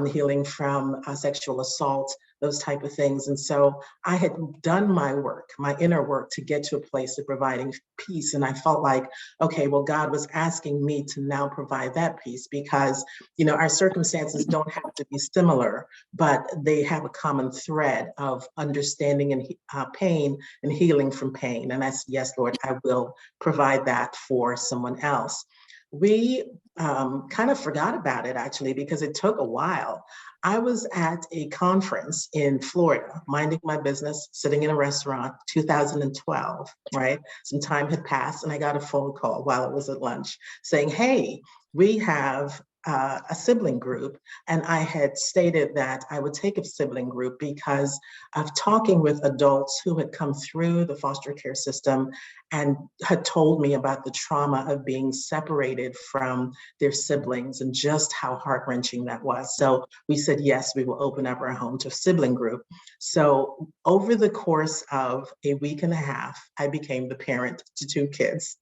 healing from sexual assault, those type of things. And so I had done my work, my inner work, to get to a place of providing peace. And I felt like, okay, well, God was asking me to now provide that peace because, our circumstances don't have to be similar, but they have a common thread of understanding and pain and healing from pain. And I said, yes, Lord, I will provide that for someone else. We kind of forgot about it actually, because it took a while. I was at a conference in Florida, minding my business, sitting in a restaurant, 2012, right? Some time had passed and I got a phone call while it was at lunch saying, hey, we have a sibling group. And I had stated that I would take a sibling group because of talking with adults who had come through the foster care system and had told me about the trauma of being separated from their siblings and just how heart-wrenching that was. So we said, yes, we will open up our home to a sibling group. So over the course of a week and a half, I became the parent to 2 kids.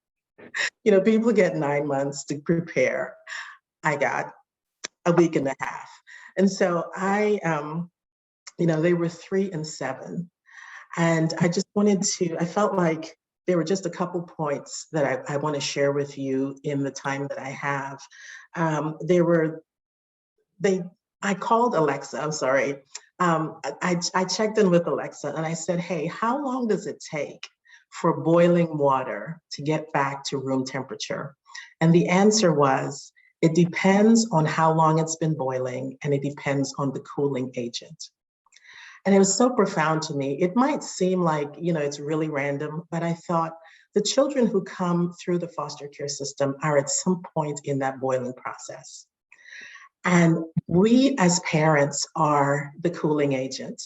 People get 9 months to prepare. I got a week and a half. And so they were 3 and 7. And I just I felt like there were just a couple points that I want to share with you in the time that I have. I called Alexa, I'm sorry. I checked in with Alexa and I said, hey, how long does it take for boiling water to get back to room temperature? And the answer was, it depends on how long it's been boiling and it depends on the cooling agent. And it was so profound to me. It might seem like, it's really random, but I thought the children who come through the foster care system are at some point in that boiling process. And we as parents are the cooling agent,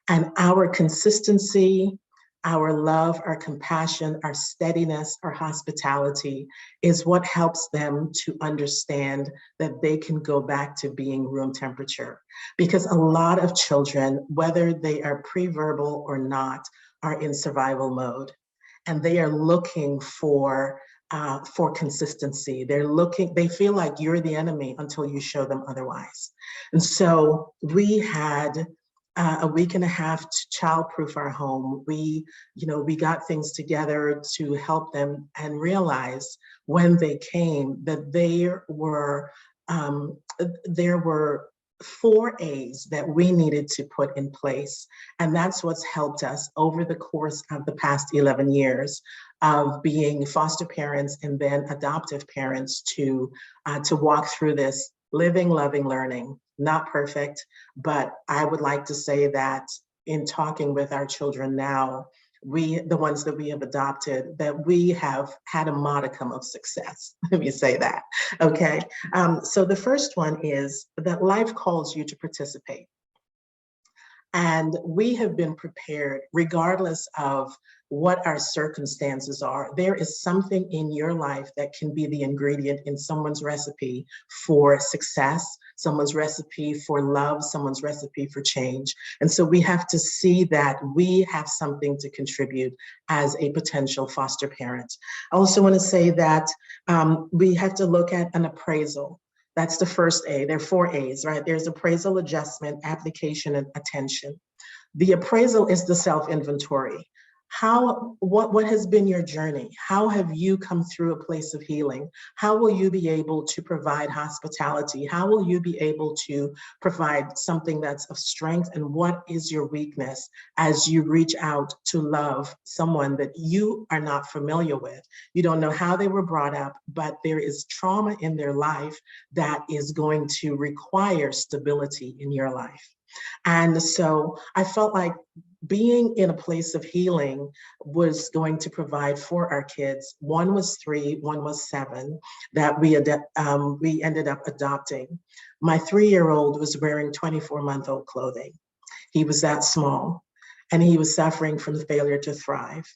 and our consistency, our love, our compassion, our steadiness, our hospitality is what helps them to understand that they can go back to being room temperature. Because a lot of children, whether they are pre-verbal or not, are in survival mode. And they are looking for consistency. They feel like you're the enemy until you show them otherwise. And so we had a week and a half to childproof our home. We got things together to help them and realize when they came that there were 4 A's that we needed to put in place. And that's what's helped us over the course of the past 11 years of being foster parents and then adoptive parents to walk through this living, loving, learning. Not perfect, but I would like to say that in talking with our children now, the ones that we have adopted, that we have had a modicum of success. Let me say that, okay? So the first one is that life calls you to participate. And we have been prepared regardless of what our circumstances are. There is something in your life that can be the ingredient in someone's recipe for success, someone's recipe for love, someone's recipe for change. And so we have to see that we have something to contribute as a potential foster parent. I also want to say that we have to look at an appraisal. That's the first A. There are 4 A's, right? There's appraisal, adjustment, application, and attention. The appraisal is the self-inventory. What has been your journey? How have you come through a place of healing? How will you be able to provide hospitality? How will you be able to provide something that's of strength? And what is your weakness as you reach out to love someone that you are not familiar with? You don't know how they were brought up, but there is trauma in their life that is going to require stability in your life. And so I felt like being in a place of healing was going to provide for our kids. One was 3, one was 7, that we ended up adopting. My 3-year-old was wearing 24-month-old clothing. He was that small, and he was suffering from the failure to thrive.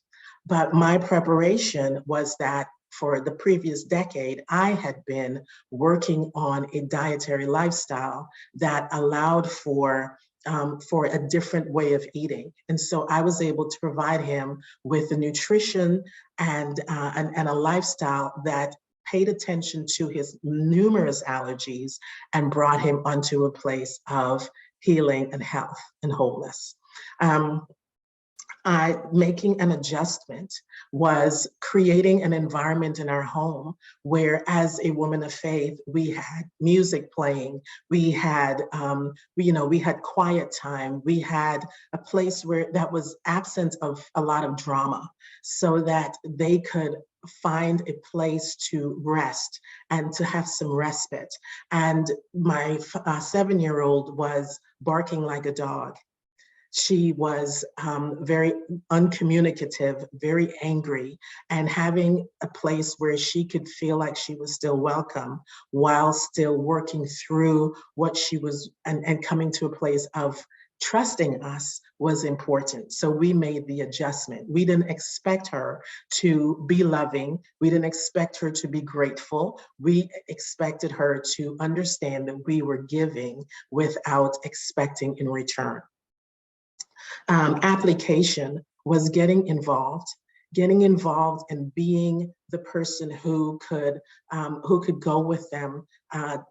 But my preparation was that for the previous decade, I had been working on a dietary lifestyle that allowed for a different way of eating. And so I was able to provide him with the nutrition and a lifestyle that paid attention to his numerous allergies and brought him onto a place of healing and health and wholeness. Making an adjustment was creating an environment in our home where, as a woman of faith, we had music playing, we had, we had quiet time, we had a place where that was absent of a lot of drama, so that they could find a place to rest and to have some respite. And my 7-year-old was barking like a dog. She was very uncommunicative, very angry, and having a place where she could feel like she was still welcome while still working through what she was and coming to a place of trusting us was important. So we made the adjustment. We didn't expect her to be loving. We didn't expect her to be grateful. We expected her to understand that we were giving without expecting in return. Application was getting involved and being the person who could go with them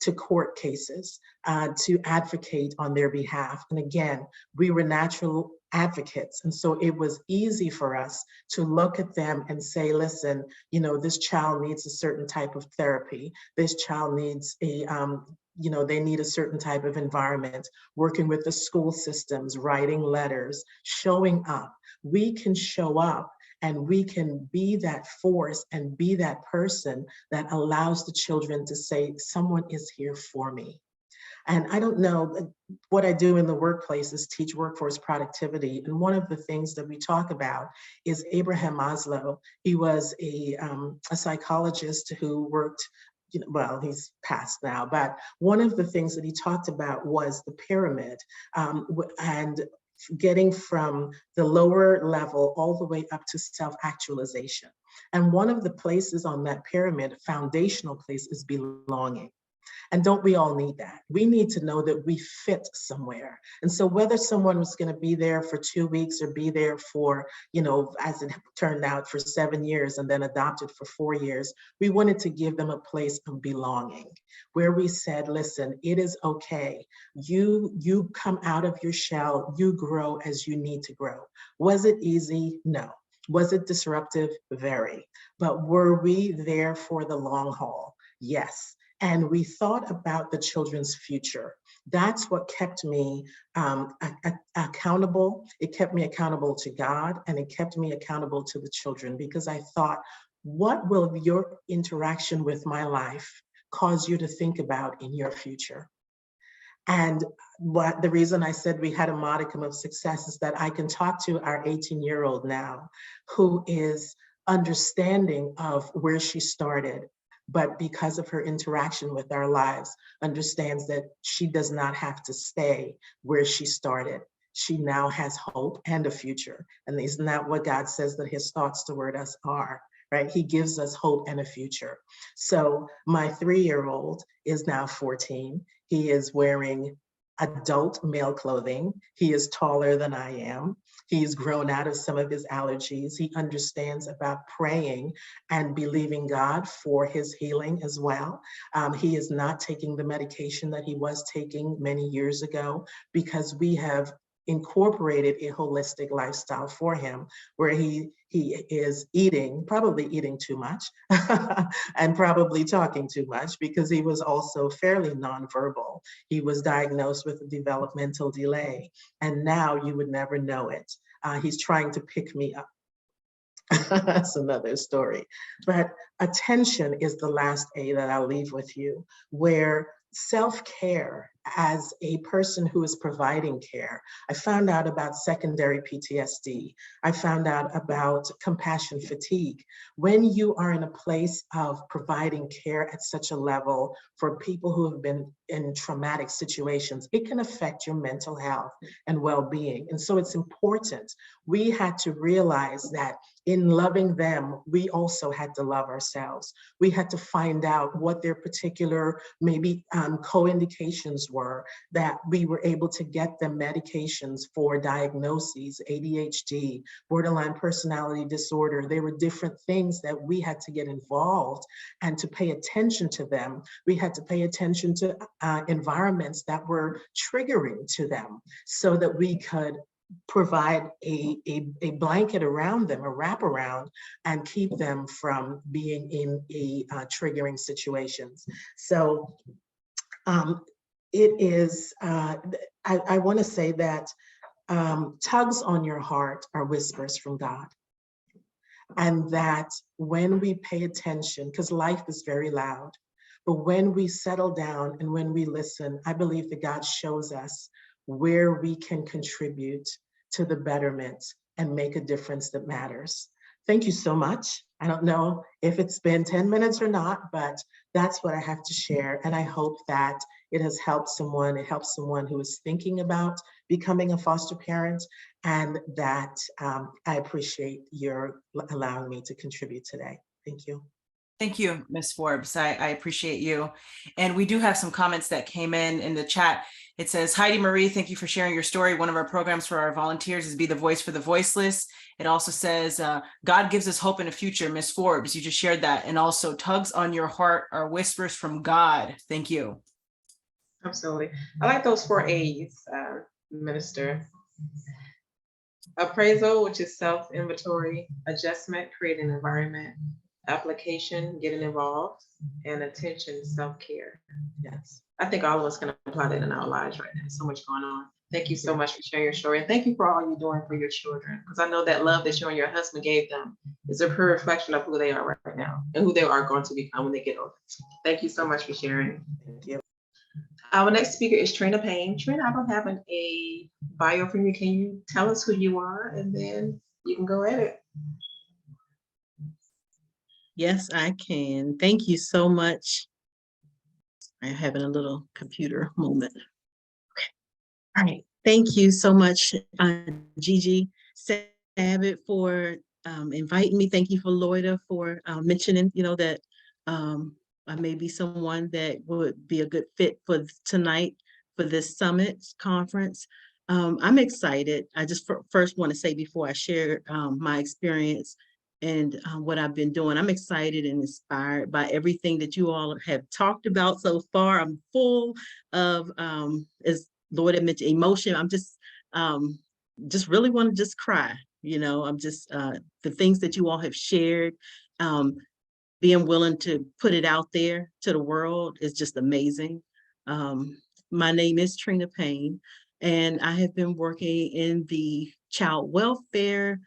to court cases, to advocate on their behalf. And again, we were natural advocates. And so it was easy for us to look at them and say, listen, this child needs a certain type of therapy. This child needs they need a certain type of environment, working with the school systems, writing letters, showing up. We can show up and we can be that force and be that person that allows the children to say, someone is here for me. And I don't know, what I do in the workplace is teach workforce productivity. And one of the things that we talk about is Abraham Maslow. He was a psychologist who worked, well, he's passed now, but one of the things that he talked about was the pyramid, and getting from the lower level all the way up to self-actualization. And one of the places on that pyramid, foundational place, is belonging. And don't we all need that? We need to know that we fit somewhere. And so whether someone was going to be there for 2 weeks or be there for, as it turned out, for 7 years and then adopted for 4 years, we wanted to give them a place of belonging where we said, listen, it is okay. You come out of your shell, you grow as you need to grow. Was it easy? No. Was it disruptive? Very. But were we there for the long haul? Yes. And we thought about the children's future. That's what kept me accountable. It kept me accountable to God, and it kept me accountable to the children, because I thought, what will your interaction with my life cause you to think about in your future? And the reason I said we had a modicum of success is that I can talk to our 18-year-old now, who is understanding of where she started, but because of her interaction with our lives, understands that she does not have to stay where she started. She now has hope and a future. And isn't that what God says that his thoughts toward us are, right? He gives us hope and a future. So my 3-year-old is now 14. He is wearing adult male clothing. He is taller than I am. He's grown out of some of his allergies. He understands about praying and believing God for his healing as well. He is not taking the medication that he was taking many years ago, because we have incorporated a holistic lifestyle for him, where he is probably eating too much and probably talking too much, because he was also fairly nonverbal. He was diagnosed with a developmental delay, and now you would never know it. He's trying to pick me up. That's another story. But attention is the last A that I'll leave with you, where self-care as a person who is providing care. I found out about secondary PTSD. I found out about compassion fatigue. When you are in a place of providing care at such a level for people who have been in traumatic situations, it can affect your mental health and well-being. And so it's important. We had to realize that in loving them, we also had to love ourselves. We had to find out what their particular maybe co-indications were, that we were able to get them medications for diagnoses, ADHD, borderline personality disorder. There were different things that we had to get involved and to pay attention to them. We had to pay attention to environments that were triggering to them, so that we could provide a blanket around them, a wraparound, and keep them from being in triggering situations. So it is, I want to say that tugs on your heart are whispers from God. And that when we pay attention, because life is very loud, but when we settle down and when we listen, I believe that God shows us where we can contribute to the betterment and make a difference that matters. Thank you so much. I don't know if it's been 10 minutes or not, but that's what I have to share. And I hope that it has helped someone. It helps someone who is thinking about becoming a foster parent, and that I appreciate your allowing me to contribute today. Thank you. Thank you, Ms. Forbes. I appreciate you. And we do have some comments that came in the chat. It says, Heidi Marie, thank you for sharing your story. One of our programs for our volunteers is Be the Voice for the Voiceless. It also says, God gives us hope in the future, Ms. Forbes. You just shared that. And also, tugs on your heart are whispers from God. Thank you. Absolutely. I like those 4 A's, Minister. Appraisal, which is self-inventory; adjustment, create an environment; application, getting involved; and attention, self-care. Yes, I think all of us can apply that in our lives right now. So much going on. Thank you so much for sharing your story. And thank you for all you're doing for your children, because I know that love that you and your husband gave them is a pure reflection of who they are right now and who they are going to become when they get older. Thank you so much for sharing. Thank you. Our next speaker is Trina Payne. Trina, I don't have a bio from you. Can you tell us who you are, and then you can go at it? Yes, I can. Thank you so much. I'm having a little computer moment. Okay. All right. Thank you so much, Gigi Sabat, for inviting me. Thank you for Loida for mentioning, that I may be someone that would be a good fit for tonight for this summit conference. I'm excited. I just first want to say, before I share my experience and what I've been doing, I'm excited and inspired by everything that you all have talked about so far. I'm full of, as Lord had mentioned, emotion. I'm just really want to just cry. I'm just, the things that you all have shared, being willing to put it out there to the world is just amazing. My name is Trina Payne, and I have been working in the child welfare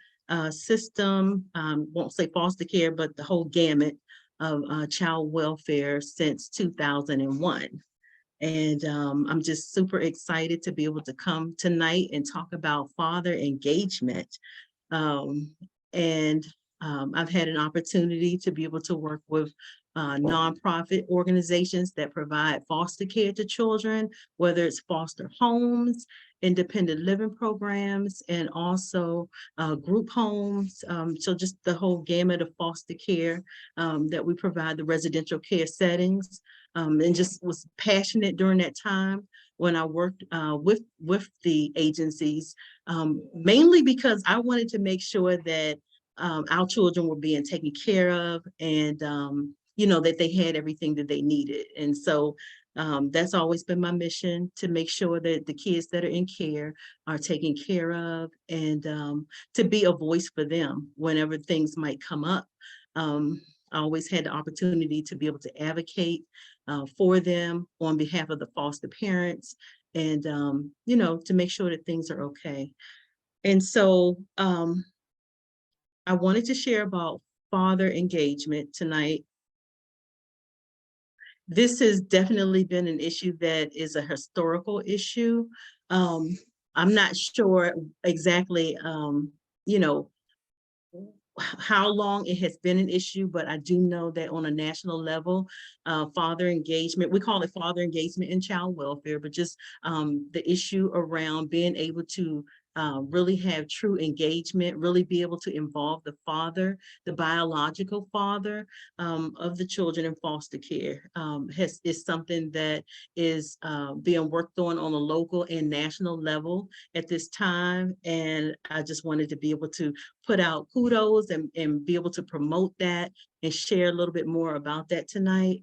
system, won't say foster care, but the whole gamut of child welfare since 2001. And I'm just super excited to be able to come tonight and talk about father engagement. I've had an opportunity to be able to work with nonprofit organizations that provide foster care to children, whether it's foster homes, independent living programs, and also group homes. So just the whole gamut of foster care that we provide, the residential care settings, and just was passionate during that time when I worked with the agencies, mainly because I wanted to make sure that our children were being taken care of, and that they had everything that they needed. And so That's always been my mission, to make sure that the kids that are in care are taken care of, and to be a voice for them whenever things might come up. I always had the opportunity to be able to advocate for them on behalf of the foster parents, and to make sure that things are okay. And so I wanted to share about father engagement tonight. This has definitely been an issue that is a historical issue. I'm not sure exactly, how long it has been an issue, but I do know that on a national level, father engagement, we call it father engagement in child welfare, but just the issue around being able to really have true engagement, really be able to involve the father, the biological father of the children in foster care, is something that is being worked on a local and national level at this time. And I just wanted to be able to put out kudos and be able to promote that and share a little bit more about that tonight.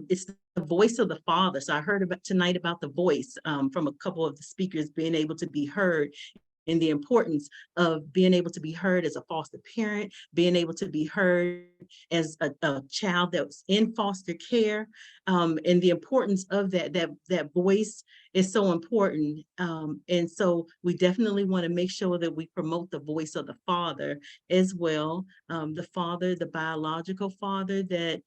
It's the voice of the father. So I heard about tonight about the voice from a couple of the speakers being able to be heard, and the importance of being able to be heard as a foster parent, being able to be heard as a child that was in foster care, and the importance of that voice is so important. And so we definitely want to make sure that we promote the voice of the father as well. The father, the biological father that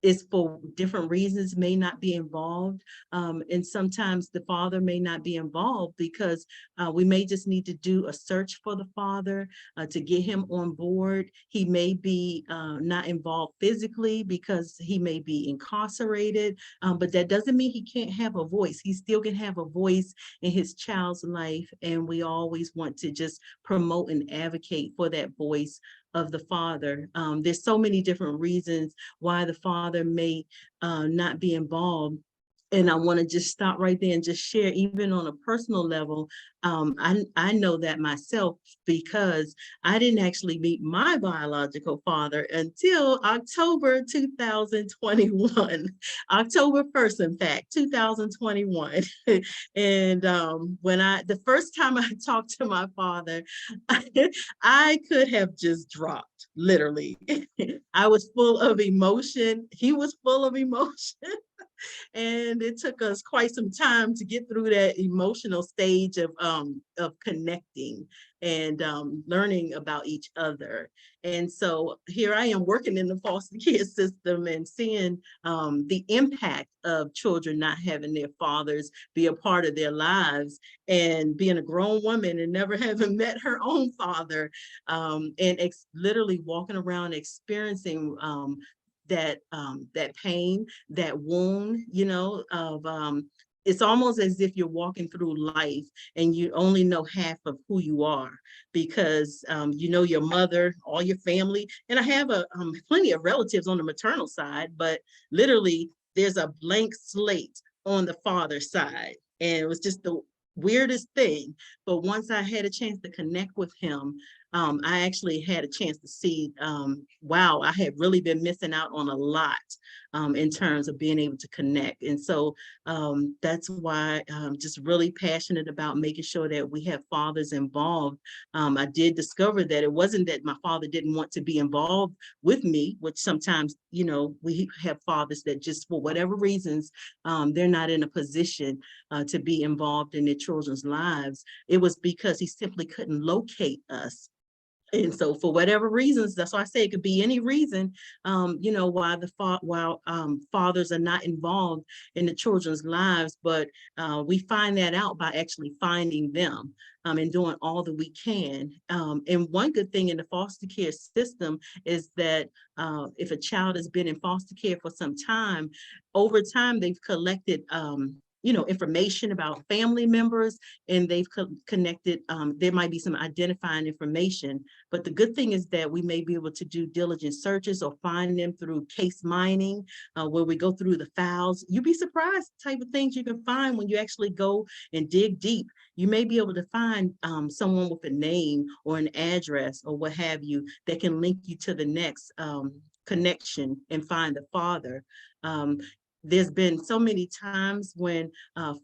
is for different reasons may not be involved. And sometimes the father may not be involved because we may just need to do a search for the father to get him on board. He may be not involved physically because he may be incarcerated, but that doesn't mean he can't have a voice. He still can have a voice in his child's life. And we always want to just promote and advocate for that voice of the father. There's so many different reasons why the father may not be involved. And I want to just stop right there and just share, even on a personal level. I know that myself, because I didn't actually meet my biological father until October 2021, October 1st, in fact, 2021. And the first time I talked to my father, I could have just dropped, literally. I was full of emotion. He was full of emotion. And it took us quite some time to get through that emotional stage of connecting and learning about each other. And so here I am working in the foster care system and seeing the impact of children not having their fathers be a part of their lives, and being a grown woman and never having met her own father, and literally walking around experiencing that pain, that wound, of it's almost as if you're walking through life and you only know half of who you are, because you know your mother, all your family, and I have plenty of relatives on the maternal side, but literally there's a blank slate on the father's side, and it was just the weirdest thing. But once I had a chance to connect with him, I actually had a chance to see, wow, I had really been missing out on a lot in terms of being able to connect. And so that's why I'm just really passionate about making sure that we have fathers involved. I did discover that it wasn't that my father didn't want to be involved with me, which sometimes, we have fathers that just, for whatever reasons, they're not in a position to be involved in their children's lives. It was because he simply couldn't locate us. And so for whatever reasons, that's why I say it could be any reason, why fathers are not involved in the children's lives, but we find that out by actually finding them and doing all that we can. And one good thing in the foster care system is that if a child has been in foster care for some time, over time, they've collected information about family members, and they've connected, there might be some identifying information. But the good thing is that we may be able to do diligent searches or find them through case mining, where we go through the files. You'd be surprised the type of things you can find when you actually go and dig deep. You may be able to find someone with a name or an address or what have you that can link you to the next connection and find the father. there's been so many times when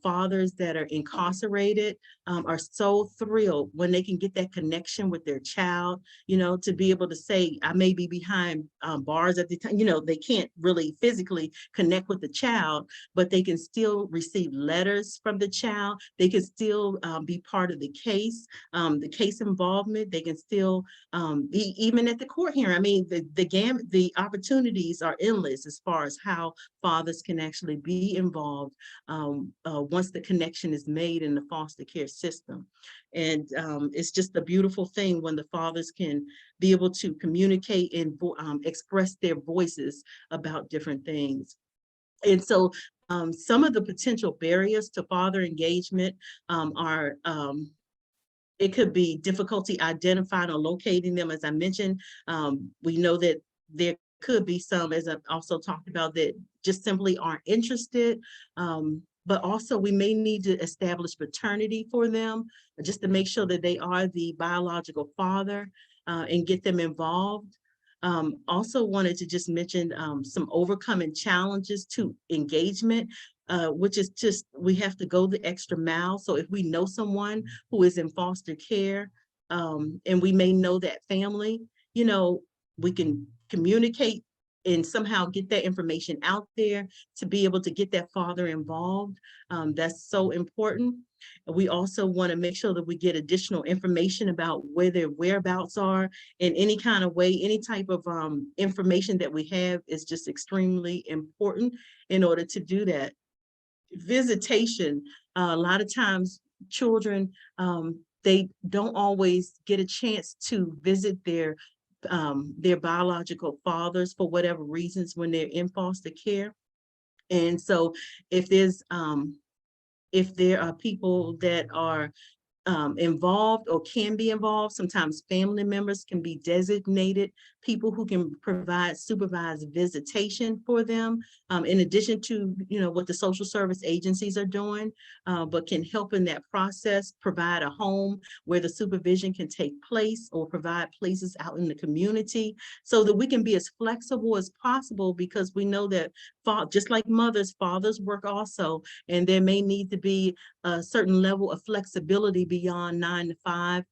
fathers that are incarcerated are so thrilled when they can get that connection with their child, to be able to say, I may be behind bars at the time, they can't really physically connect with the child, but they can still receive letters from the child. They can still be part of the case involvement. They can still be even at the court hearing. I mean, the opportunities are endless as far as how fathers can actually be involved once the connection is made in the foster care system. And it's just a beautiful thing when the fathers can be able to communicate and express their voices about different things. And so some of the potential barriers to father engagement are it could be difficulty identifying or locating them. As I mentioned, we know that there could be some, as I've also talked about, that just simply aren't interested. But also we may need to establish paternity for them just to make sure that they are the biological father and get them involved. Also wanted to just mention some overcoming challenges to engagement, which is just, we have to go the extra mile. So if we know someone who is in foster care and we may know that family, we can communicate and somehow get that information out there to be able to get that father involved. That's so important. We also want to make sure that we get additional information about where their whereabouts are in any kind of way. Any type of information that we have is just extremely important in order to do that. Visitation, a lot of times children, they don't always get a chance to visit their biological fathers for whatever reasons when they're in foster care. And so if there are people that are involved or can be involved, sometimes family members can be designated people who can provide supervised visitation for them, in addition to what the social service agencies are doing, but can help in that process, provide a home where the supervision can take place, or provide places out in the community so that we can be as flexible as possible, because we know that just like mothers, fathers work also, and there may need to be a certain level of flexibility beyond 9 to 5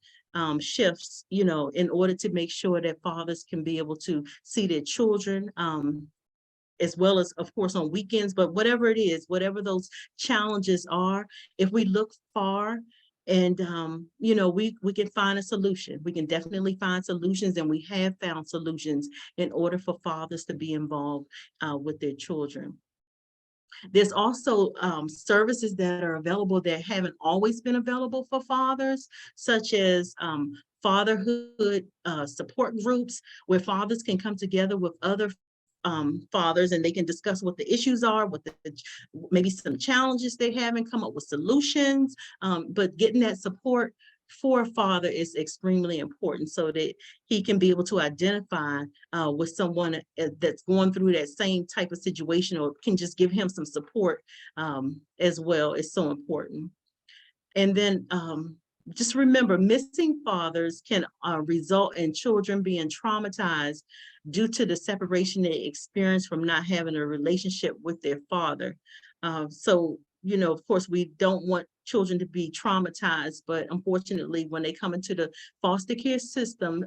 shifts, in order to make sure that fathers can be able to see their children, as well as, of course, on weekends. But whatever it is, whatever those challenges are, if we look far and, we can find a solution. We can definitely find solutions, and we have found solutions in order for fathers to be involved with their children. There's also services that are available that haven't always been available for fathers, such as fatherhood support groups, where fathers can come together with other fathers, and they can discuss what the issues are, what maybe some challenges they have, and come up with solutions. But getting that support for a father is extremely important, so that he can be able to identify with someone that's going through that same type of situation, or can just give him some support as well, is so important. And then just remember, missing fathers can result in children being traumatized due to the separation they experience from not having a relationship with their father. So, of course, we don't want children to be traumatized, but unfortunately, when they come into the foster care system,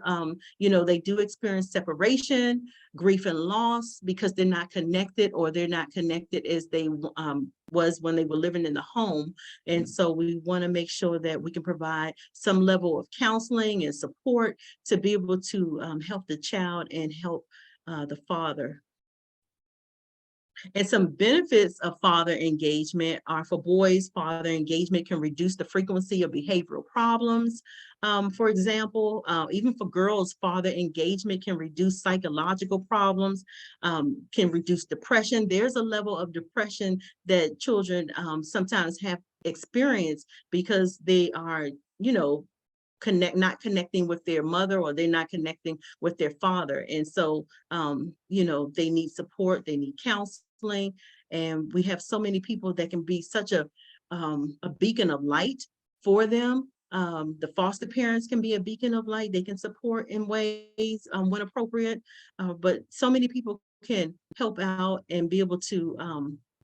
they do experience separation, grief, and loss, because they're not connected, or they're not connected as they was when they were living in the home. And so we want to make sure that we can provide some level of counseling and support to be able to help the child and help the father. And some benefits of father engagement are: for boys, father engagement can reduce the frequency of behavioral problems. For example, even for girls, father engagement can reduce psychological problems, can reduce depression. There's a level of depression that children sometimes have experienced because they are, not connecting with their mother, or they're not connecting with their father. And so, they need support, they need counseling. And we have so many people that can be such a beacon of light for them. The foster parents can be a beacon of light. They can support in ways when appropriate, but so many people can help out and be able to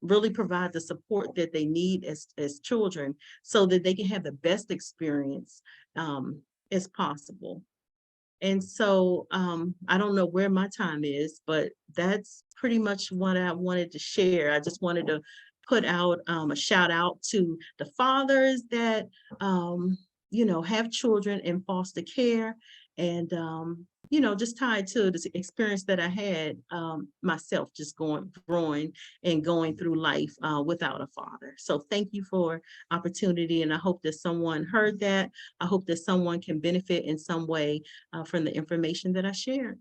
really provide the support that they need as children so that they can have the best experience as possible. And so I don't know where my time is, but that's pretty much what I wanted to share. I just wanted to put out a shout out to the fathers that, have children in foster care, and, just tied to this experience that I had myself, just growing and going through life without a father. So thank you for opportunity. And I hope that someone heard that. I hope that someone can benefit in some way from the information that I shared.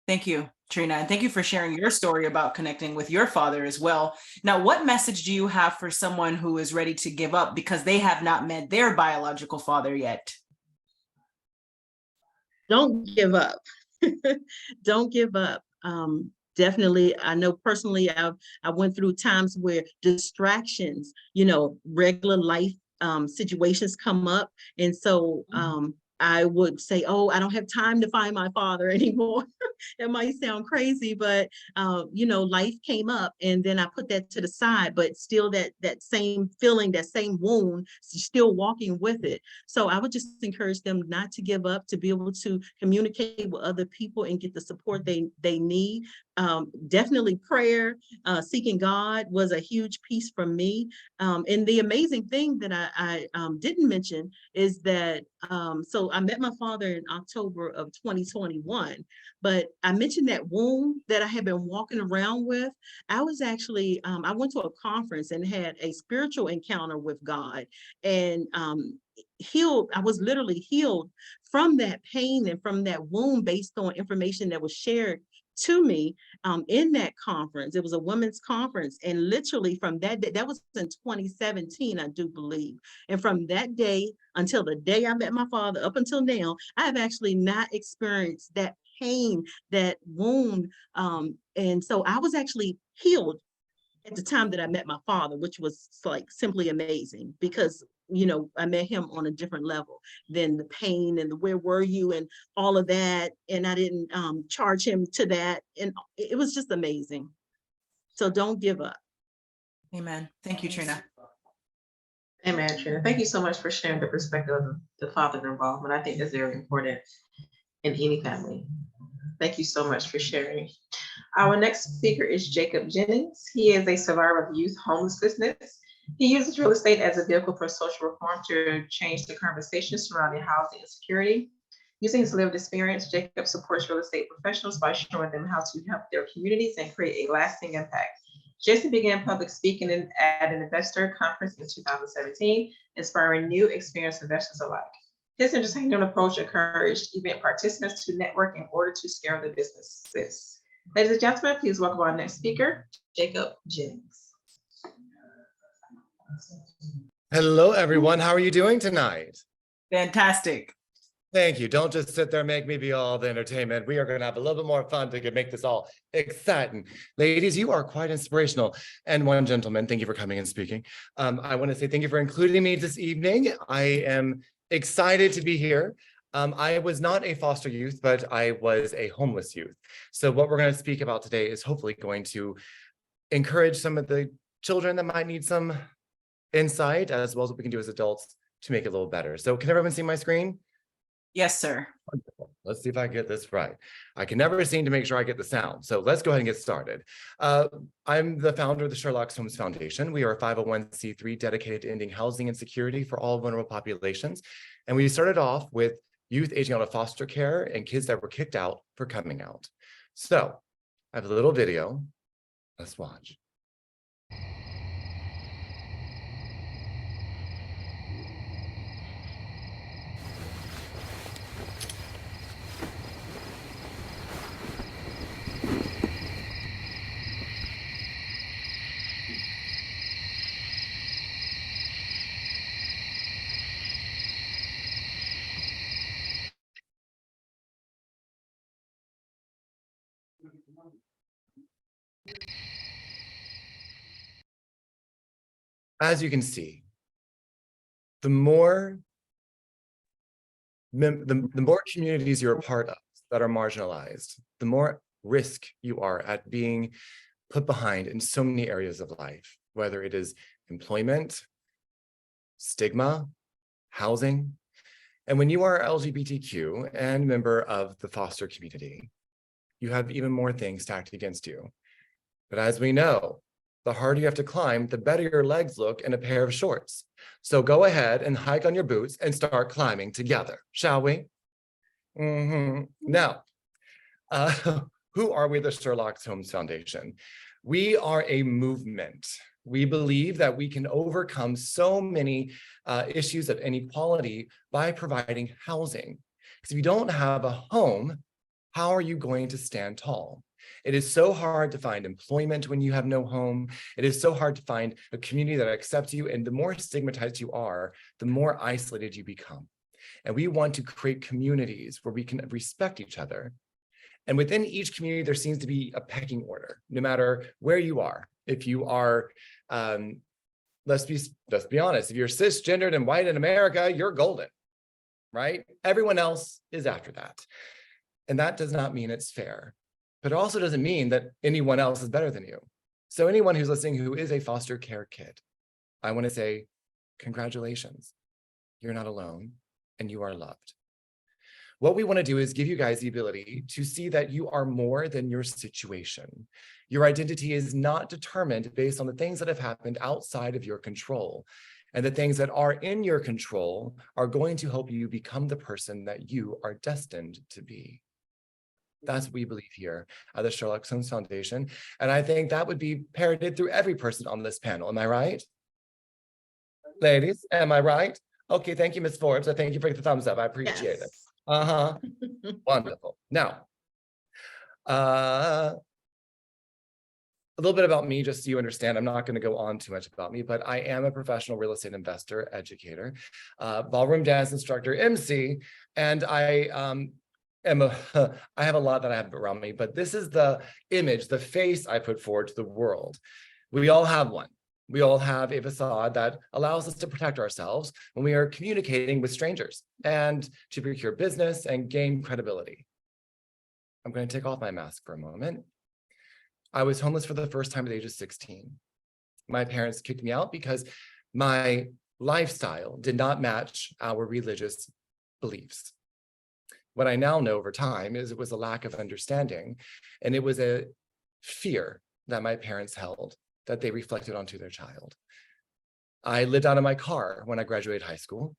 Thank you, Trina, and thank you for sharing your story about connecting with your father as well. Now, what message do you have for someone who is ready to give up because they have not met their biological father yet? Don't give up. Don't give up. Definitely, I know personally, I went through times where distractions, regular life situations come up. And so I would say, oh, I don't have time to find my father anymore. That might sound crazy, but life came up, and then I put that to the side, but still that same feeling, that same wound, still walking with it. So I would just encourage them not to give up, to be able to communicate with other people and get the support they need. Definitely prayer, seeking God was a huge piece for me. And the amazing thing that I didn't mention is that, so I met my father in October of 2021, but I mentioned that wound that I had been walking around with. I was actually, I went to a conference and had a spiritual encounter with God, and healed. I was literally healed from that pain and from that wound based on information that was shared to me in that conference. It was a women's conference, and literally from that day, that was in 2017, I do believe. And from that day until the day I met my father, up until now, I have actually not experienced that pain, that wound. And so I was actually healed at the time that I met my father, which was like simply amazing, because I met him on a different level than the pain and the where were you and all of that. And I didn't charge him to that. And it was just amazing. So don't give up. Amen. Thank you, Trina. Amen, Trina. Thank you so much for sharing the perspective of the father involvement. I think that's very important in any family. Thank you so much for sharing. Our next speaker is Jacob Jennings. He is a survivor of youth homelessness. He uses real estate as a vehicle for social reform to change the conversation surrounding housing and security. Using his lived experience, Jacob supports real estate professionals by showing them how to help their communities and create a lasting impact. Jason began public speaking at an investor conference in 2017, inspiring new experienced investors alike. His entertaining approach encouraged event participants to network in order to scale their businesses. Ladies and gentlemen, please welcome our next speaker, Jacob Jennings. Hello, everyone. How are you doing tonight? Fantastic. Thank you. Don't just sit there and make me be all the entertainment. We are going to have a little bit more fun to make this all exciting. Ladies, you are quite inspirational. And one gentleman, thank you for coming and speaking. I want to say thank you for including me this evening. I am excited to be here. I was not a foster youth, but I was a homeless youth. So what we're going to speak about today is hopefully going to encourage some of the children that might need some insight, as well as what we can do as adults to make it a little better. So can everyone see my screen? Yes, sir. Wonderful. Let's see if I get this right. I can never seem to make sure I get the sound. So let's go ahead and get started. I'm the founder of the Sherlock Holmes Foundation. We are a 501c3 dedicated to ending housing insecurity for all vulnerable populations. And we started off with youth aging out of foster care and kids that were kicked out for coming out. So I have a little video. Let's watch. As you can see, the more communities you're a part of that are marginalized, the more risk you are at being put behind in so many areas of life, whether it is employment, stigma, housing. And when you are LGBTQ and member of the foster community, you have even more things stacked against you. But as we know, the harder you have to climb, the better your legs look in a pair of shorts. So go ahead and hike on your boots and start climbing together, shall we? Now, who are we, the Sherlock Holmes Foundation? We are a movement. We believe that we can overcome so many issues of inequality by providing housing. Because if you don't have a home, how are you going to stand tall? It is so hard to find employment when you have no home. It is so hard to find a community that accepts you. And the more stigmatized you are, the more isolated you become. And we want to create communities where we can respect each other. And within each community, there seems to be a pecking order, no matter where you are. If you are, let's be honest, if you're cisgendered and white in America, you're golden, right? Everyone else is after that. And that does not mean it's fair, but it also doesn't mean that anyone else is better than you. So anyone who's listening who is a foster care kid, I want to say, congratulations. You're not alone and you are loved. What we want to do is give you guys the ability to see that you are more than your situation. Your identity is not determined based on the things that have happened outside of your control. And the things that are in your control are going to help you become the person that you are destined to be. That's what we believe here at the Sherlock Holmes Foundation. And I think that would be parroted through every person on this panel. Am I right? Ladies, am I right? Okay, thank you, Ms. Forbes. I thank you for the thumbs up. I appreciate it. Yes. Wonderful. Now, a little bit about me, just so you understand. I'm not going to go on too much about me, but I am a professional real estate investor, educator, ballroom dance instructor, MC, and I have a lot that I have around me, but this is the image, the face I put forward to the world. We all have one. We all have a facade that allows us to protect ourselves when we are communicating with strangers and to procure business and gain credibility. I'm going to take off my mask for a moment. I was homeless for the first time at the age of 16. My parents kicked me out because my lifestyle did not match our religious beliefs. What I now know over time is it was a lack of understanding, and it was a fear that my parents held that they reflected onto their child. I lived out of my car when I graduated high school,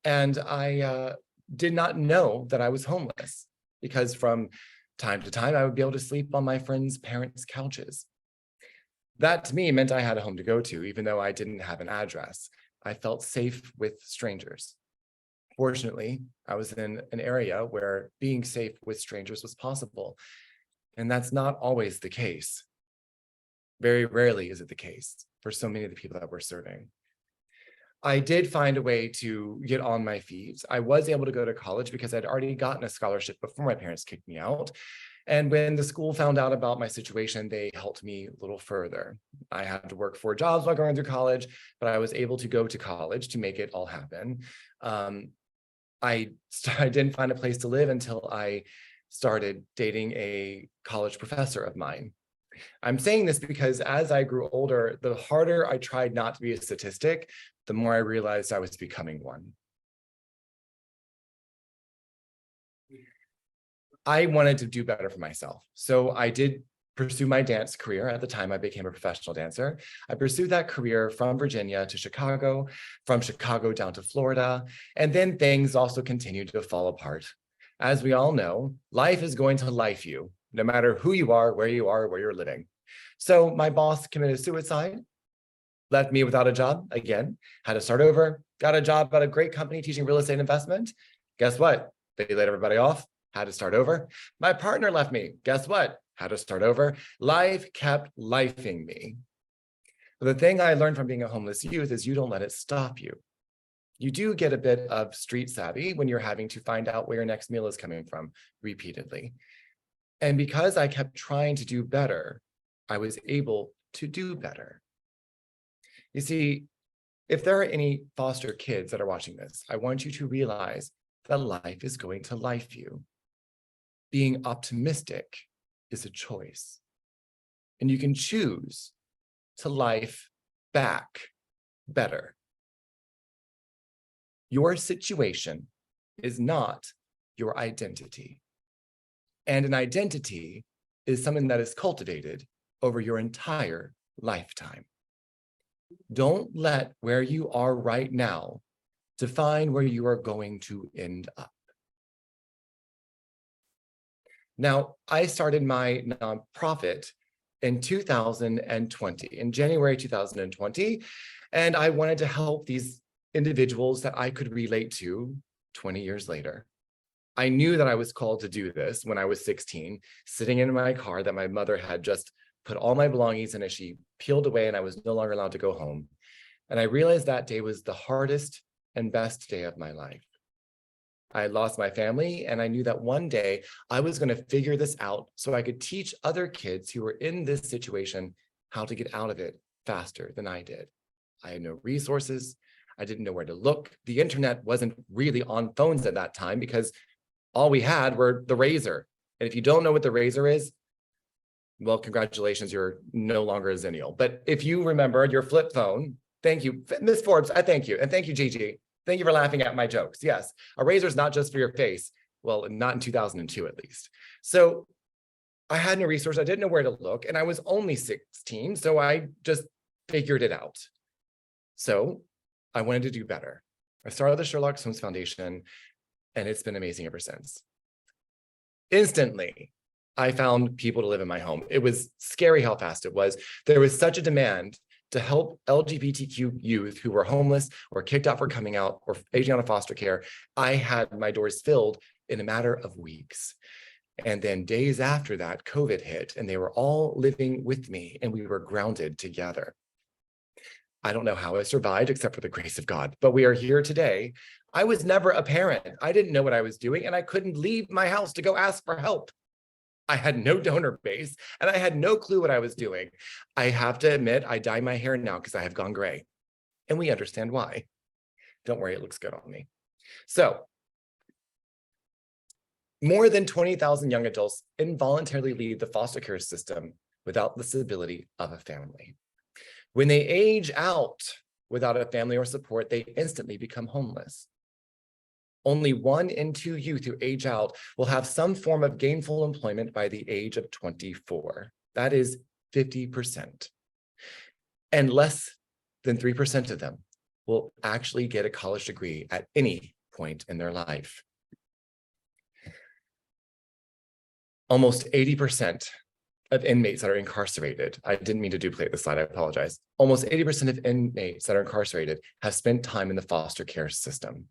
and I did not know that I was homeless because from time to time, I would be able to sleep on my friends' parents' couches. That to me meant I had a home to go to, even though I didn't have an address. I felt safe with strangers. Fortunately, I was in an area where being safe with strangers was possible. And that's not always the case. Very rarely is it the case for so many of the people that we're serving. I did find a way to get on my feet. I was able to go to college because I'd already gotten a scholarship before my parents kicked me out. And when the school found out about my situation, they helped me a little further. I had to work 4 jobs while going through college, but I was able to go to college to make it all happen. I didn't find a place to live until I started dating a college professor of mine. I'm saying this because as I grew older, the harder I tried not to be a statistic, the more I realized I was becoming one. I wanted to do better for myself. So I did pursue my dance career. At the time, I became a professional dancer. I pursued that career from Virginia to Chicago, from Chicago down to Florida, and then things also continued to fall apart. As we all know, life is going to life you, no matter who you are, where you're living. So my boss committed suicide, left me without a job again, had to start over, got a job at a great company teaching real estate investment. Guess what? They laid everybody off, had to start over. My partner left me. Guess what? Had to start over. Life kept lifing me. But the thing I learned from being a homeless youth is you don't let it stop you. You do get a bit of street savvy when you're having to find out where your next meal is coming from repeatedly. And because I kept trying to do better, I was able to do better. You see, if there are any foster kids that are watching this, I want you to realize that life is going to life you. Being optimistic is a choice. and you can choose to life back better. Your situation is not your identity. And an identity is something that is cultivated over your entire lifetime. Don't let where you are right now define where you are going to end up. Now, I started my nonprofit in 2020, in January 2020, and I wanted to help these individuals that I could relate to 20 years later. I knew that I was called to do this when I was 16, sitting in my car that my mother had just put all my belongings in as she peeled away and I was no longer allowed to go home. And I realized that day was the hardest and best day of my life. I had lost my family, and I knew that one day I was going to figure this out so I could teach other kids who were in this situation how to get out of it faster than I did. I had no resources. I didn't know where to look. The internet wasn't really on phones at that time because all we had were the Razor. And if you don't know what the Razor is, well, congratulations, you're no longer a Zennial. But if you remember your flip phone, thank you, Ms. Forbes, I thank you. And thank you, Gigi. Thank you for laughing at my jokes. Yes, a razor is not just for your face. Well, not in 2002, at least. So I had no resource. I didn't know where to look. And I was only 16. So I just figured it out. So I wanted to do better. I started the Sherlock Holmes Foundation, and it's been amazing ever since. Instantly, I found people to live in my home. It was scary how fast it was. There was such a demand to help LGBTQ youth who were homeless or kicked out for coming out or aging out of foster care. I had my doors filled in a matter of weeks. And then days after that, COVID hit, and they were all living with me, and we were grounded together. I don't know how I survived except for the grace of God, but we are here today. I was never a parent. I didn't know what I was doing, and I couldn't leave my house to go ask for help. I had no donor base, and I had no clue what I was doing. I have to admit, I dye my hair now because I have gone gray, and we understand why. Don't worry, it looks good on me. So, more than 20,000 young adults involuntarily leave the foster care system without the stability of a family. When they age out without a family or support, they instantly become homeless. Only 1 in 2 youth who age out will have some form of gainful employment by the age of 24. That is 50%. And less than 3% of them will actually get a college degree at any point in their life. Almost 80% of inmates that are incarcerated, I didn't mean to duplicate the slide, I apologize. Almost 80% of inmates that are incarcerated have spent time in the foster care system.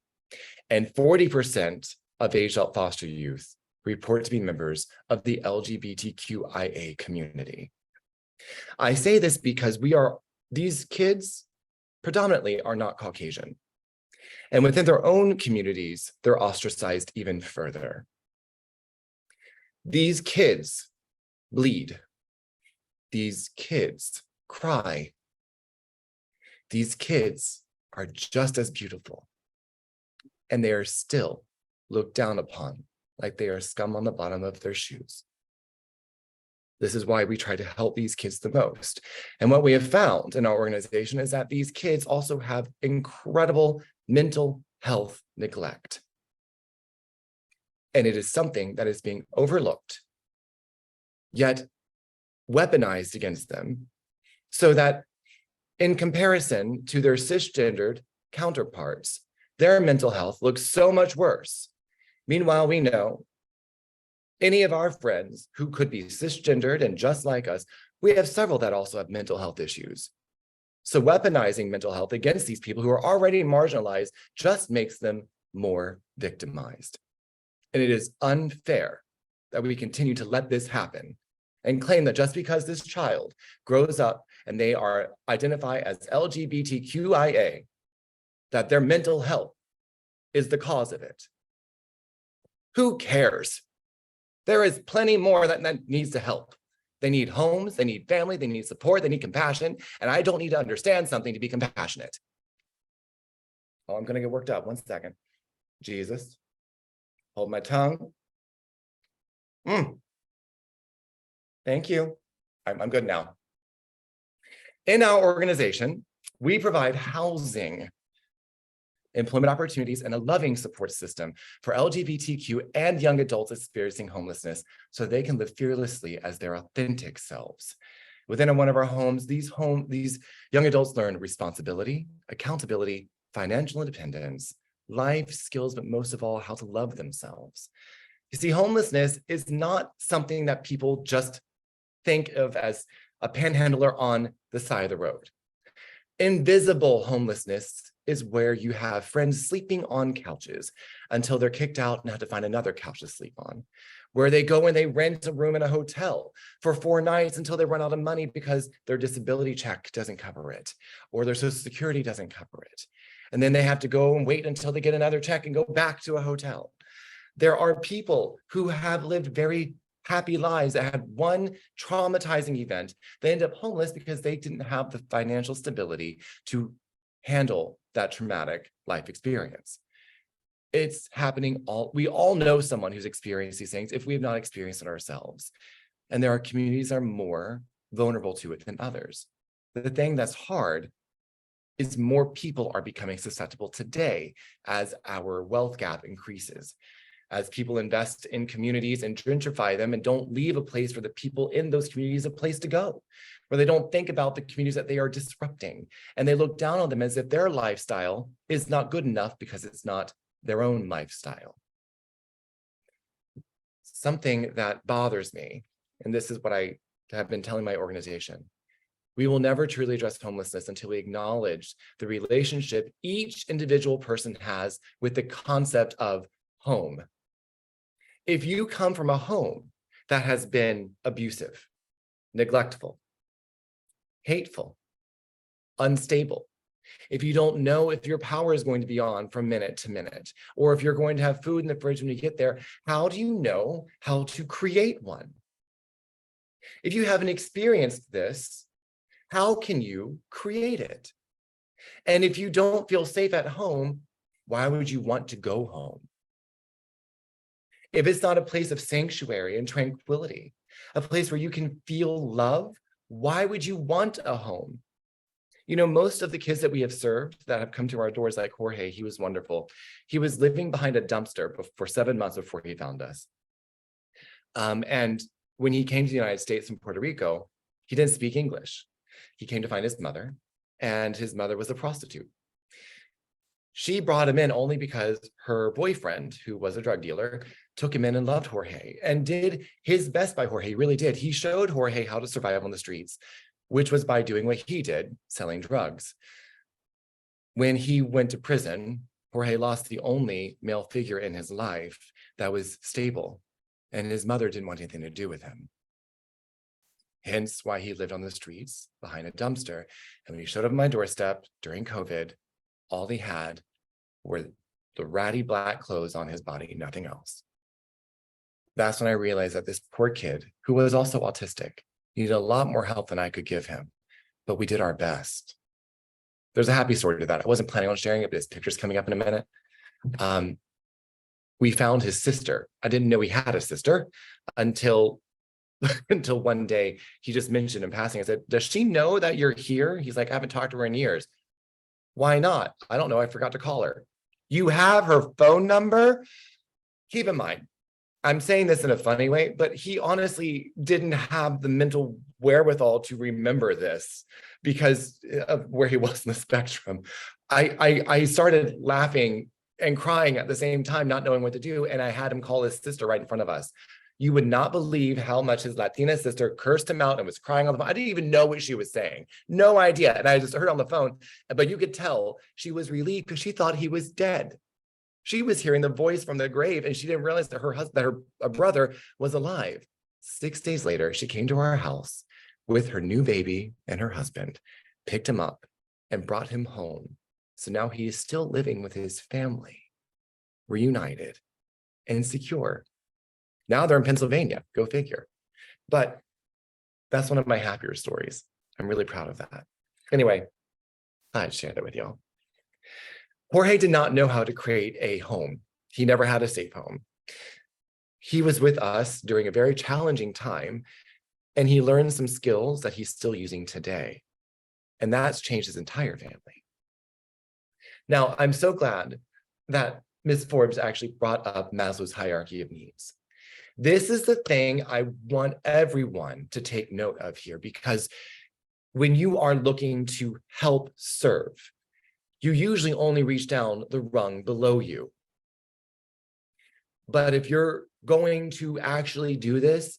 And 40% of aged out foster youth report to be members of the LGBTQIA community. I say this because these kids predominantly are not Caucasian. And within their own communities, they're ostracized even further. These kids bleed. These kids cry. These kids are just as beautiful. And they are still looked down upon like they are scum on the bottom of their shoes. This is why we try to help these kids the most. And what we have found in our organization is that these kids also have incredible mental health neglect. And it is something that is being overlooked, yet weaponized against them, so that in comparison to their cisgendered counterparts, their mental health looks so much worse. Meanwhile, we know any of our friends who could be cisgendered and just like us, we have several that also have mental health issues. So weaponizing mental health against these people who are already marginalized just makes them more victimized. And it is unfair that we continue to let this happen and claim that just because this child grows up and they are identified as LGBTQIA, that their mental health is the cause of it. Who cares? There is plenty more that needs to help. They need homes, they need family, they need support, they need compassion, and I don't need to understand something to be compassionate. Oh, I'm gonna get worked up, 1 second. Jesus, hold my tongue. Thank you. I'm good now. In our organization, we provide housing, employment opportunities, and a loving support system for LGBTQ and young adults experiencing homelessness so they can live fearlessly as their authentic selves. Within one of our homes, these young adults learn responsibility, accountability, financial independence, life skills, but most of all, how to love themselves. You see, homelessness is not something that people just think of as a panhandler on the side of the road. Invisible homelessness is where you have friends sleeping on couches until they're kicked out and have to find another couch to sleep on, where they go and they rent a room in a hotel for 4 nights until they run out of money because their disability check doesn't cover it, or their Social Security doesn't cover it. And then they have to go and wait until they get another check and go back to a hotel. There are people who have lived very happy lives that had one traumatizing event. They end up homeless because they didn't have the financial stability to handle that traumatic life experience. It's happening we all know someone who's experienced these things if we have not experienced it ourselves. And there are communities that are more vulnerable to it than others. The thing that's hard is more people are becoming susceptible today as our wealth gap increases, as people invest in communities and gentrify them and don't leave a place for the people in those communities a place to go, where they don't think about the communities that they are disrupting. And they look down on them as if their lifestyle is not good enough because it's not their own lifestyle. Something that bothers me, and this is what I have been telling my organization, we will never truly address homelessness until we acknowledge the relationship each individual person has with the concept of home. If you come from a home that has been abusive, neglectful, hateful, unstable, if you don't know if your power is going to be on from minute to minute, or if you're going to have food in the fridge when you get there, how do you know how to create one? If you haven't experienced this, how can you create it? And if you don't feel safe at home, why would you want to go home? If it's not a place of sanctuary and tranquility, a place where you can feel love, why would you want a home? You know, most of the kids that we have served that have come to our doors, like Jorge, he was wonderful. He was living behind a dumpster for 7 months before he found us. And when he came to the United States from Puerto Rico, he didn't speak English. He came to find his mother, and his mother was a prostitute. She brought him in only because her boyfriend, who was a drug dealer, took him in and loved Jorge and did his best by Jorge. He really did. He showed Jorge how to survive on the streets, which was by doing what he did, selling drugs. When he went to prison, Jorge lost the only male figure in his life that was stable, and his mother didn't want anything to do with him. Hence why he lived on the streets behind a dumpster. And when he showed up at my doorstep during COVID, all he had were the ratty black clothes on his body, nothing else. That's when I realized that this poor kid, who was also autistic, needed a lot more help than I could give him, but we did our best. There's a happy story to that. I wasn't planning on sharing it, but his picture's coming up in a minute. We found his sister. I didn't know he had a sister until one day he just mentioned in passing. I said, does she know that you're here? He's like, I haven't talked to her in years. Why not? I don't know. I forgot to call her. You have her phone number? Keep in mind, I'm saying this in a funny way, but he honestly didn't have the mental wherewithal to remember this because of where he was in the spectrum. I started laughing and crying at the same time, not knowing what to do. And I had him call his sister right in front of us. You would not believe how much his Latina sister cursed him out and was crying on the phone. I didn't even know what she was saying. No idea. And I just heard on the phone, but you could tell she was relieved because she thought he was dead. She was hearing the voice from the grave and she didn't realize that her brother was alive. 6 days later, she came to our house with her new baby and her husband, picked him up and brought him home. So now he is still living with his family, reunited and secure. Now they're in Pennsylvania, go figure. But that's one of my happier stories. I'm really proud of that. Anyway, I'd share that with y'all. Jorge did not know how to create a home. He never had a safe home. He was with us during a very challenging time And he learned some skills that he's still using today. And that's changed his entire family. Now, I'm so glad that Ms. Forbes actually brought up Maslow's hierarchy of needs. This is the thing I want everyone to take note of here, because when you are looking to help serve, you usually only reach down the rung below you. But if you're going to actually do this,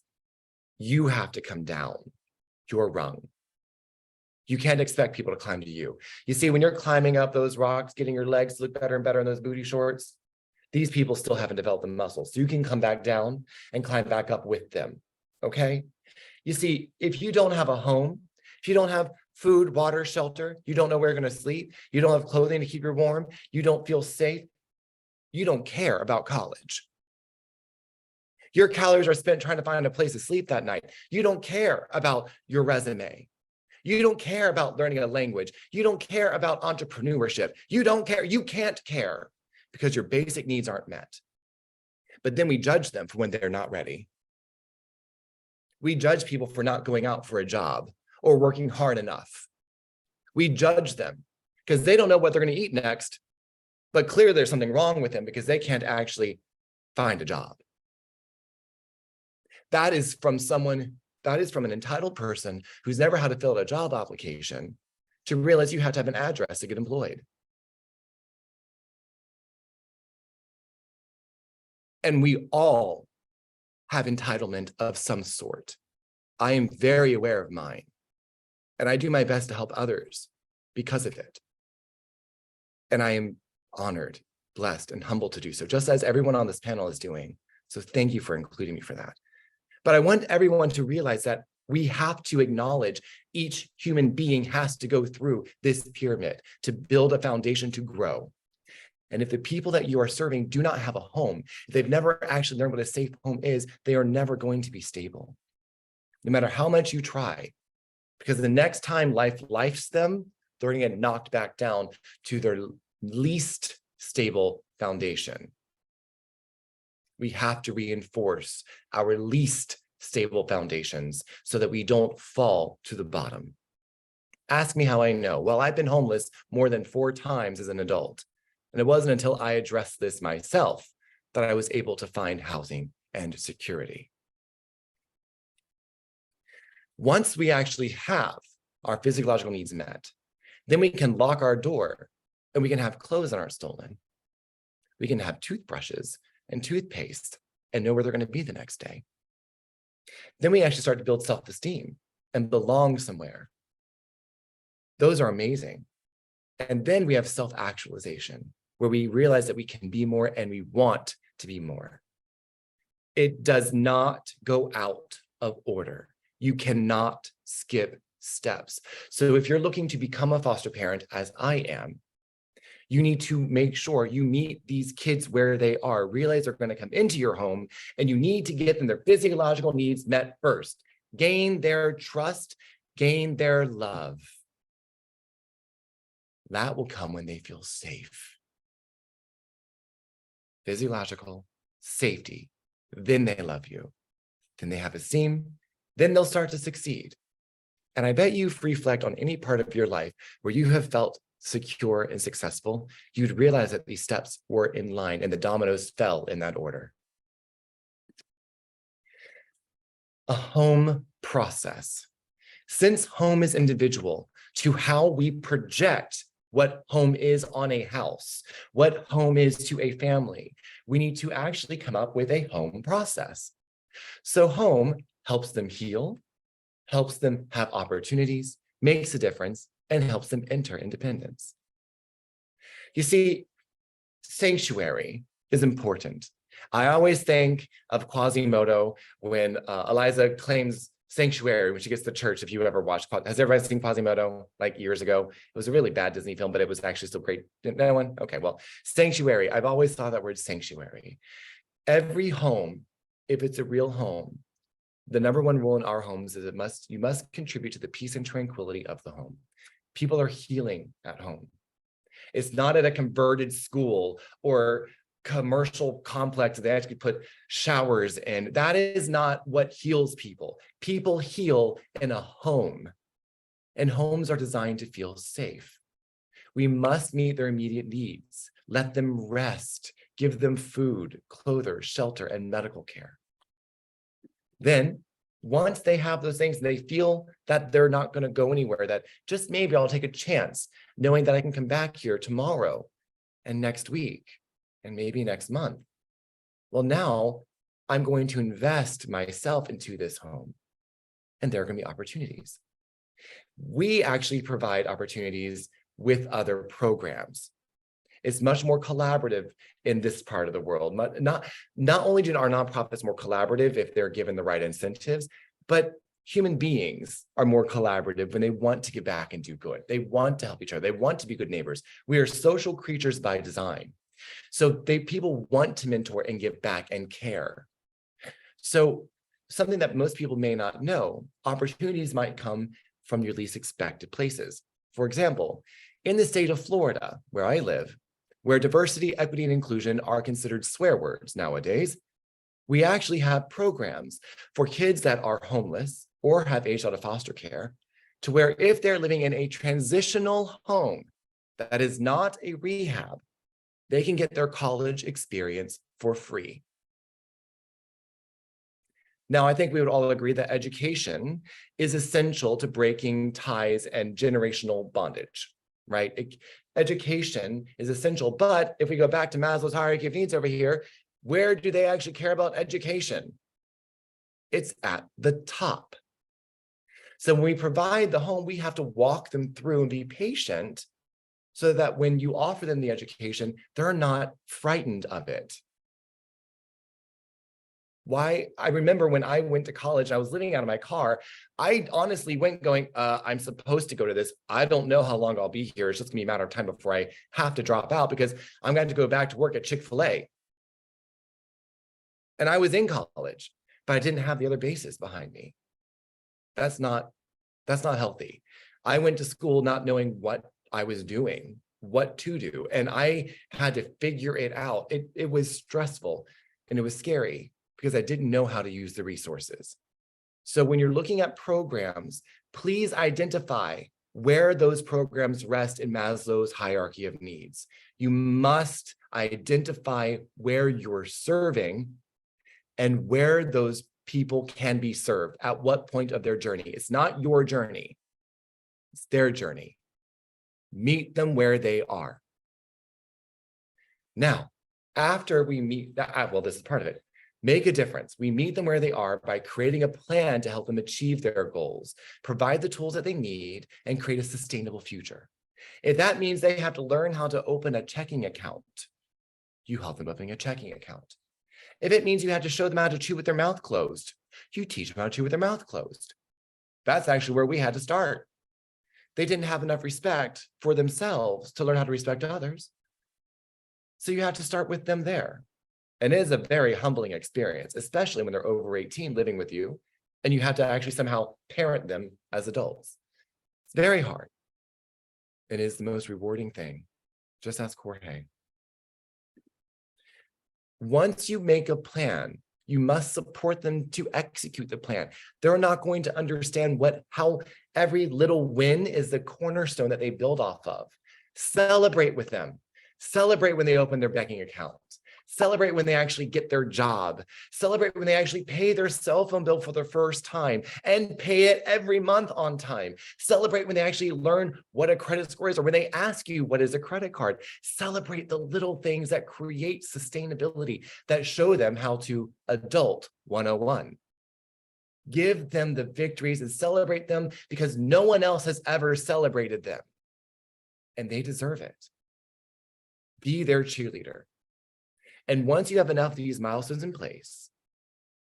you have to come down your rung. You can't expect people to climb to you. You see, when you're climbing up those rocks, getting your legs to look better and better in those booty shorts, these people still haven't developed the muscles. So you can come back down and climb back up with them, okay? You see, if you don't have a home, if you don't have food, water, shelter, you don't know where you're gonna sleep, you don't have clothing to keep you warm, you don't feel safe, you don't care about college. Your calories are spent trying to find a place to sleep that night. You don't care about your resume. You don't care about learning a language. You don't care about entrepreneurship. You don't care. You can't care because your basic needs aren't met. But then we judge them for when they're not ready. We judge people for not going out for a job or working hard enough. We judge them because they don't know what they're going to eat next, but clearly there's something wrong with them because they can't actually find a job. That is from an entitled person who's never had to fill out a job application to realize you have to have an address to get employed. And we all have entitlement of some sort. I am very aware of mine, and I do my best to help others because of it. And I am honored, blessed, and humbled to do so, just as everyone on this panel is doing. So thank you for including me for that. But I want everyone to realize that we have to acknowledge each human being has to go through this pyramid to build a foundation to grow. And if the people that you are serving do not have a home, if they've never actually learned what a safe home is, they are never going to be stable, no matter how much you try. Because the next time life lifes them, they're going to get knocked back down to their least stable foundation. We have to reinforce our least stable foundations so that we don't fall to the bottom. Ask me how I know. Well, I've been homeless more than 4 times as an adult. And it wasn't until I addressed this myself that I was able to find housing and security. Once we actually have our physiological needs met, then we can lock our door and we can have clothes that aren't stolen. We can have toothbrushes and toothpaste and know where they're going to be the next day. Then we actually start to build self-esteem and belong somewhere. Those are amazing. And then we have self-actualization, where we realize that we can be more and we want to be more. It does not go out of order. You cannot skip steps. So if you're looking to become a foster parent, as I am, you need to make sure you meet these kids where they are, realize they're going to come into your home, and you need to get them their physiological needs met first. Gain their trust, gain their love. That will come when they feel safe. Physiological safety, then they love you. Then they have esteem, then they'll start to succeed. And I bet you reflect on any part of your life where you have felt secure and successful, you'd realize that these steps were in line and the dominoes fell in that order. A home process. Since home is individual to how we project what home is on a house, what home is to a family, we need to actually come up with a home process. So home helps them heal, helps them have opportunities, makes a difference, and helps them enter independence. You see, sanctuary is important. I always think of Quasimodo when Eliza claims sanctuary when she gets to church. If you ever watched, has everybody seen Quasimodo like years ago? It was a really bad Disney film, but it was actually still great. No one? Okay, well, sanctuary. I've always thought that word sanctuary. Every home, if it's a real home, the number one rule in our homes is you must contribute to the peace and tranquility of the home. People are healing at home. It's not at a converted school or commercial complex. They actually put showers in. That is not what heals people. People heal in a home, and homes are designed to feel safe. We must meet their immediate needs, let them rest, give them food, clothing, shelter, and medical care. Then, once they have those things, they feel that they're not going to go anywhere, that just maybe I'll take a chance, knowing that I can come back here tomorrow and next week and maybe next month. Well, now I'm going to invest myself into this home, and there are going to be opportunities. We actually provide opportunities with other programs. It's much more collaborative in this part of the world. Not only do our nonprofits more collaborative if they're given the right incentives, but human beings are more collaborative when they want to give back and do good. They want to help each other. They want to be good neighbors. We are social creatures by design. So people want to mentor and give back and care. So something that most people may not know, opportunities might come from your least expected places. For example, in the state of Florida, where I live, where diversity, equity, and inclusion are considered swear words nowadays, we actually have programs for kids that are homeless or have aged out of foster care, to where if they're living in a transitional home that is not a rehab, they can get their college experience for free. Now, I think we would all agree that education is essential to breaking ties and generational bondage, right? Education is essential, but if we go back to Maslow's hierarchy of needs over here, where do they actually care about education? It's at the top. So when we provide the home, we have to walk them through and be patient so that when you offer them the education, they're not frightened of it. Why? I remember when I went to college, I was living out of my car. I honestly went going, I'm supposed to go to this. I don't know how long I'll be here. It's just gonna be a matter of time before I have to drop out because I'm going to go back to work at Chick-fil-A. And I was in college, but I didn't have the other basis behind me. That's not healthy. I went to school not knowing what I was doing, what to do. And I had to figure it out. It was stressful and it was scary, because I didn't know how to use the resources. So when you're looking at programs, please identify where those programs rest in Maslow's hierarchy of needs. You must identify where you're serving and where those people can be served, at what point of their journey. It's not your journey, it's their journey. Meet them where they are. Now, after we meet that, well, this is part of it. Make a difference. We meet them where they are by creating a plan to help them achieve their goals, provide the tools that they need, and create a sustainable future. If that means they have to learn how to open a checking account, you help them open a checking account. If it means you have to show them how to chew with their mouth closed, you teach them how to chew with their mouth closed. That's actually where we had to start. They didn't have enough respect for themselves to learn how to respect others. So you have to start with them there. And it is a very humbling experience, especially when they're over 18 living with you, and you have to actually somehow parent them as adults. It's very hard. It is the most rewarding thing. Just ask Jorge. Once you make a plan, you must support them to execute the plan. They're not going to understand how every little win is the cornerstone that they build off of. Celebrate with them. Celebrate when they open their banking account. Celebrate when they actually get their job. Celebrate when they actually pay their cell phone bill for the first time and pay it every month on time. Celebrate when they actually learn what a credit score is, or when they ask you what is a credit card. Celebrate the little things that create sustainability, that show them how to adult 101. Give them the victories and celebrate them, because no one else has ever celebrated them. And they deserve it. Be their cheerleader. And once you have enough of these milestones in place,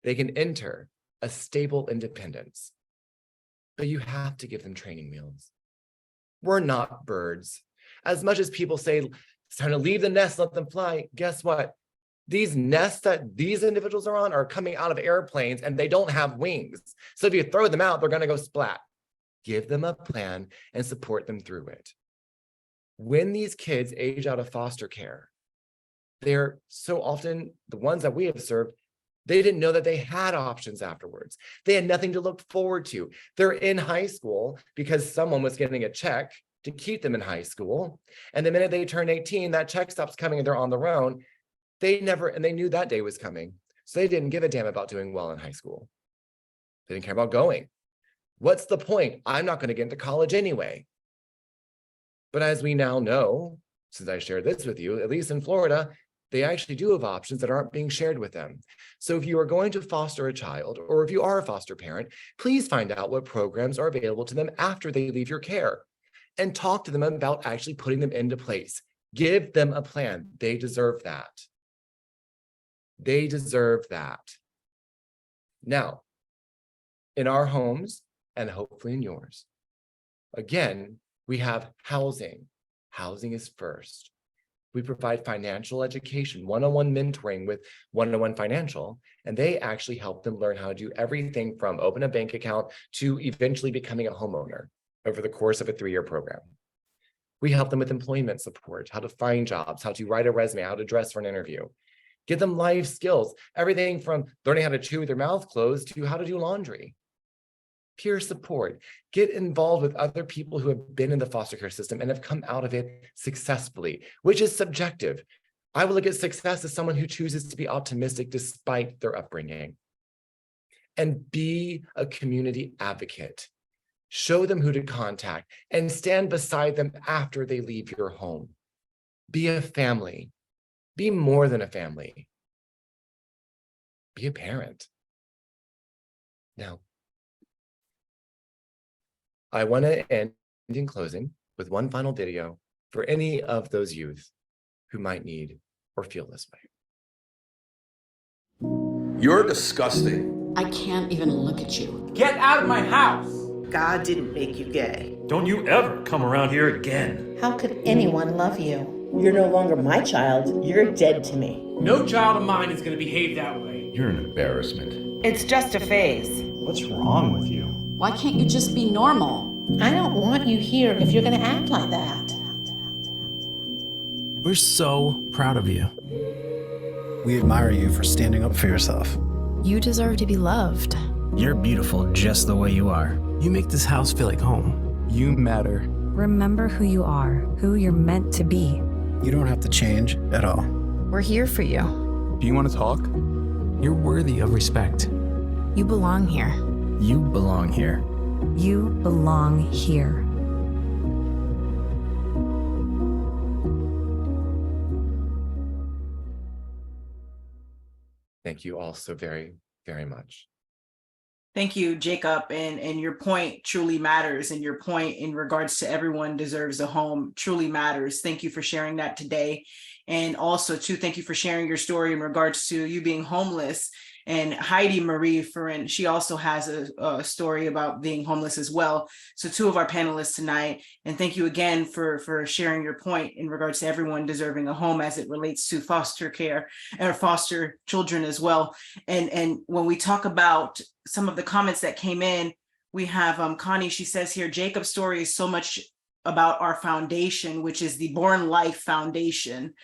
they can enter a stable independence. But you have to give them training wheels. We're not birds. As much as people say, it's time to leave the nest, let them fly, guess what? These nests that these individuals are on are coming out of airplanes and they don't have wings. So if you throw them out, they're going to go splat. Give them a plan and support them through it. When these kids age out of foster care, they're so often the ones that we have served, they didn't know that they had options afterwards. They had nothing to look forward to. They're in high school because someone was getting a check to keep them in high school. And the minute they turn 18, that check stops coming and they're on their own. They knew that day was coming. So they didn't give a damn about doing well in high school. They didn't care about going. What's the point? I'm not going to get into college anyway. But as we now know, since I shared this with you, at least in Florida, they actually do have options that aren't being shared with them. So if you are going to foster a child, or if you are a foster parent, please find out what programs are available to them after they leave your care and talk to them about actually putting them into place. Give them a plan. They deserve that. They deserve that. Now, in our homes, and hopefully in yours, again, we have housing. Housing is first. We provide financial education, one-on-one mentoring with one-on-one financial, and they actually help them learn how to do everything from open a bank account to eventually becoming a homeowner over the course of a 3-year program. We help them with employment support, how to find jobs, how to write a resume, how to dress for an interview. Give them life skills, everything from learning how to chew with their mouth closed to how to do laundry. Peer support. Get involved with other people who have been in the foster care system and have come out of it successfully, which is subjective. I will look at success as someone who chooses to be optimistic despite their upbringing. And be a community advocate. Show them who to contact and stand beside them after they leave your home. Be a family. Be more than a family. Be a parent. Now, I want to end in closing with one final video for any of those youth who might need or feel this way. You're disgusting. I can't even look at you. Get out of my house! God didn't make you gay. Don't you ever come around here again. How could anyone love you? You're no longer my child. You're dead to me. No child of mine is going to behave that way. You're an embarrassment. It's just a phase. What's wrong with you? Why can't you just be normal? I don't want you here if you're going to act like that. We're so proud of you. We admire you for standing up for yourself. You deserve to be loved. You're beautiful just the way you are. You make this house feel like home. You matter. Remember who you are, who you're meant to be. You don't have to change at all. We're here for you. Do you want to talk? You're worthy of respect. You belong here. You belong here. You belong here. Thank you all so very, very much. Thank you, Jacob. And your point truly matters. And your point in regards to everyone deserves a home truly matters. Thank you for sharing that today. And also, too, thank you for sharing your story in regards to you being homeless. And Heidi Marie Ferrin, she also has a story about being homeless as well. So 2 of our panelists tonight. And thank you again for sharing your point in regards to everyone deserving a home as it relates to foster care or foster children as well. And when we talk about some of the comments that came in, we have Connie, she says here, Jacob's story is so much about our foundation, which is the Born Life Foundation.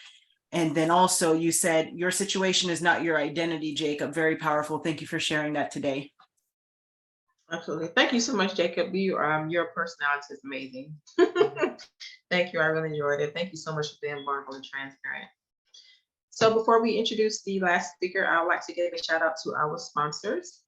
And then also you said, your situation is not your identity, Jacob. Very powerful. Thank you for sharing that today. Absolutely. Thank you so much, Jacob. Your personality is amazing. Thank you. I really enjoyed it. Thank you so much for being vulnerable and transparent. So before we introduce the last speaker, I would like to give a shout out to our sponsors.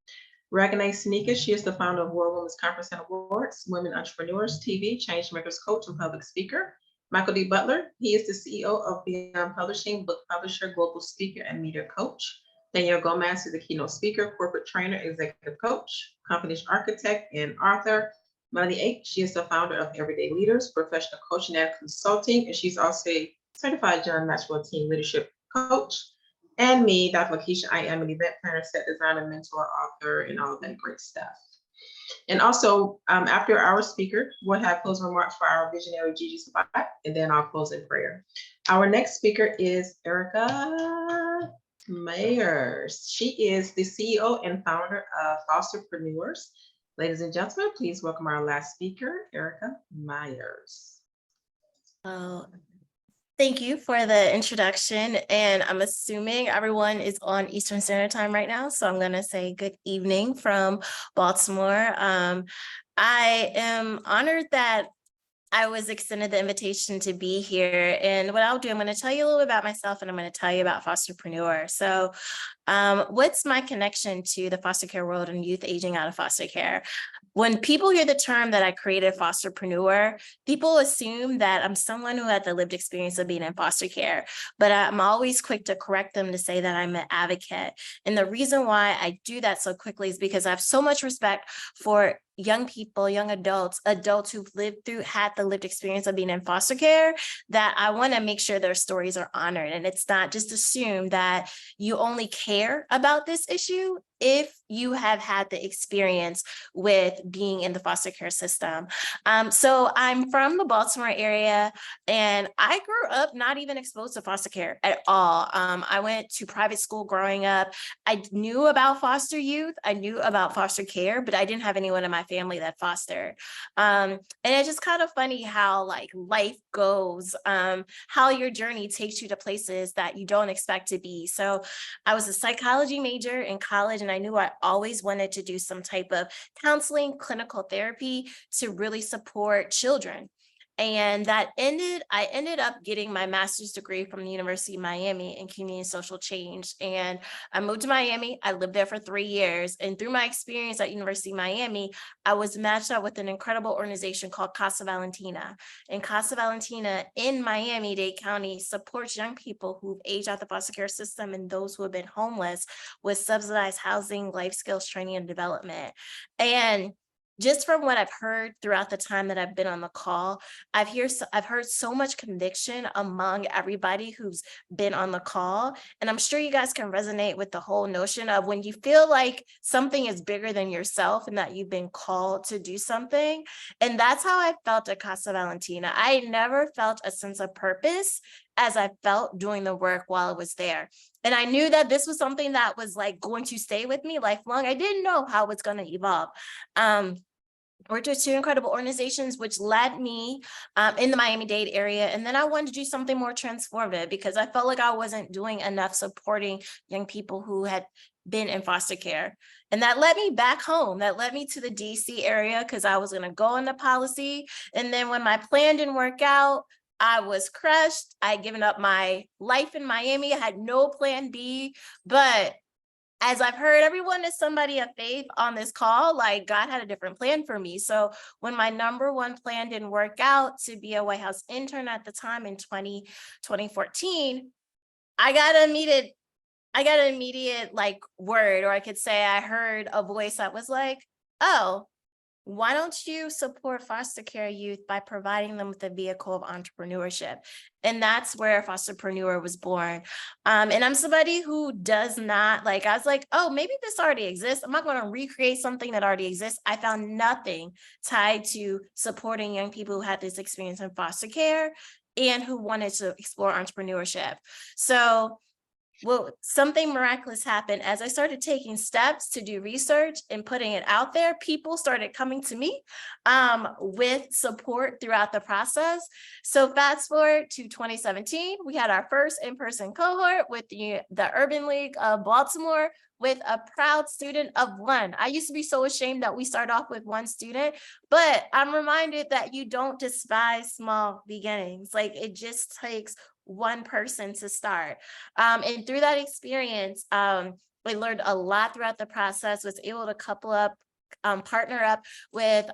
Reginae Sneaker, she is the founder of World Women's Conference and Awards, Women Entrepreneurs TV, Changemakers Coach, and Public Speaker. Michael D. Butler, he is the CEO of Beyond Publishing, book publisher, global speaker, and media coach. Danielle Gomez is a keynote speaker, corporate trainer, executive coach, company architect, and author. Melanie H., she is the founder of Everyday Leaders, professional coaching and consulting, and she's also a certified John Maxwell team leadership coach. And me, Dr. Lakeisha, I am an event planner, set designer, mentor, author, and all of that great stuff. And also, after our speaker, we'll have closing remarks for our visionary Gigi Sabat, and then I'll close in prayer. Our next speaker is Erica Myers. She is the CEO and founder of Fosterpreneurs. Ladies and gentlemen, please welcome our last speaker, Erica Myers. Thank you for the introduction, and I'm assuming everyone is on Eastern Standard Time right now, so I'm going to say good evening from Baltimore. I am honored that I was extended the invitation to be here, and what I'll do, I'm going to tell you a little bit about myself, and I'm going to tell you about Fosterpreneur. So what's my connection to the foster care world and youth aging out of foster care? When people hear the term that I created, Fosterpreneur, people assume that I'm someone who had the lived experience of being in foster care, but I'm always quick to correct them to say that I'm an advocate. And the reason why I do that so quickly is because I have so much respect for young people, young adults who've had the lived experience of being in foster care, that I want to make sure their stories are honored. And it's not just assumed that you only care about this issue if you have had the experience with being in the foster care system. So I'm from the Baltimore area, and I grew up not even exposed to foster care at all. I went to private school growing up. I knew about foster youth, I knew about foster care, but I didn't have anyone in my family that fostered. And it's just kind of funny how like life goes, how your journey takes you to places that you don't expect to be. So I was a psychology major in college, and I knew I always wanted to do some type of counseling, clinical therapy to really support children. And I ended up getting my master's degree from the University of Miami in community and social change. And I moved to Miami. I lived there for 3 years. And through my experience at University of Miami, I was matched up with an incredible organization called Casa Valentina. And Casa Valentina in Miami-Dade County supports young people who've aged out the foster care system and those who have been homeless with subsidized housing, life skills training, and development. And just from what I've heard throughout the time that I've been on the call, I've heard so much conviction among everybody who's been on the call. And I'm sure you guys can resonate with the whole notion of when you feel like something is bigger than yourself and that you've been called to do something. And that's how I felt at Casa Valentina. I never felt a sense of purpose as I felt doing the work while I was there. And I knew that this was something that was like going to stay with me lifelong. I didn't know how it's going to evolve. Worked with 2 incredible organizations, which led me in the Miami-Dade area. And then I wanted to do something more transformative because I felt like I wasn't doing enough supporting young people who had been in foster care. And that led me back home. That led me to the DC area because I was going to go into policy. And then when my plan didn't work out, I was crushed. I had given up my life in Miami. I had no plan B, but as I've heard, everyone is somebody of faith on this call, like God had a different plan for me. So when my number one plan didn't work out to be a White House intern at the time in 2014, I got an immediate like word, or I could say I heard a voice that was like, oh, why don't you support foster care youth by providing them with a vehicle of entrepreneurship? And that's where Fosterpreneur was born. And I'm somebody who does not like, I was like, oh, maybe this already exists. I'm not going to recreate something that already exists. I found nothing tied to supporting young people who had this experience in foster care and who wanted to explore entrepreneurship. So well, something miraculous happened. As I started taking steps to do research and putting it out there, people started coming to me with support throughout the process. So fast forward to 2017, we had our first in-person cohort with the Urban League of Baltimore with a proud student of 1. I used to be so ashamed that we start off with 1 student, but I'm reminded that you don't despise small beginnings. Like it just takes 1 person to start. And through that experience, I learned a lot throughout the process, was able to partner up with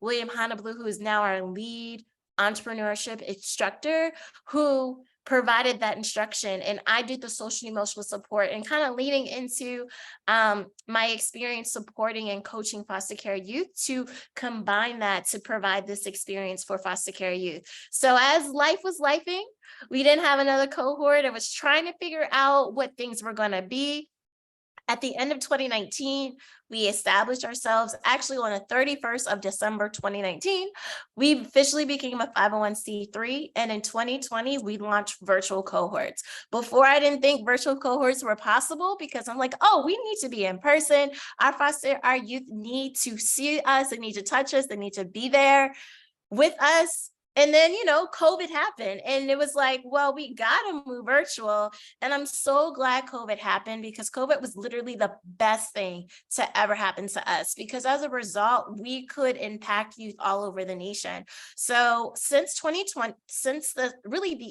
William Honablu, who is now our lead entrepreneurship instructor, who provided that instruction. And I did the social and emotional support and kind of leading into my experience supporting and coaching foster care youth to combine that to provide this experience for foster care youth. So as life was lifing, we didn't have another cohort. I was trying to figure out what things were going to be. At the end of 2019, we established ourselves. Actually, on the 31st of December 2019, we officially became a 501c3. And in 2020, we launched virtual cohorts. Before, I didn't think virtual cohorts were possible because I'm like, oh, we need to be in person. Our youth need to see us. They need to touch us. They need to be there with us. And then, COVID happened and it was like, well, we got to move virtual. And I'm so glad COVID happened because COVID was literally the best thing to ever happen to us, because as a result, we could impact youth all over the nation. So since 2020, since the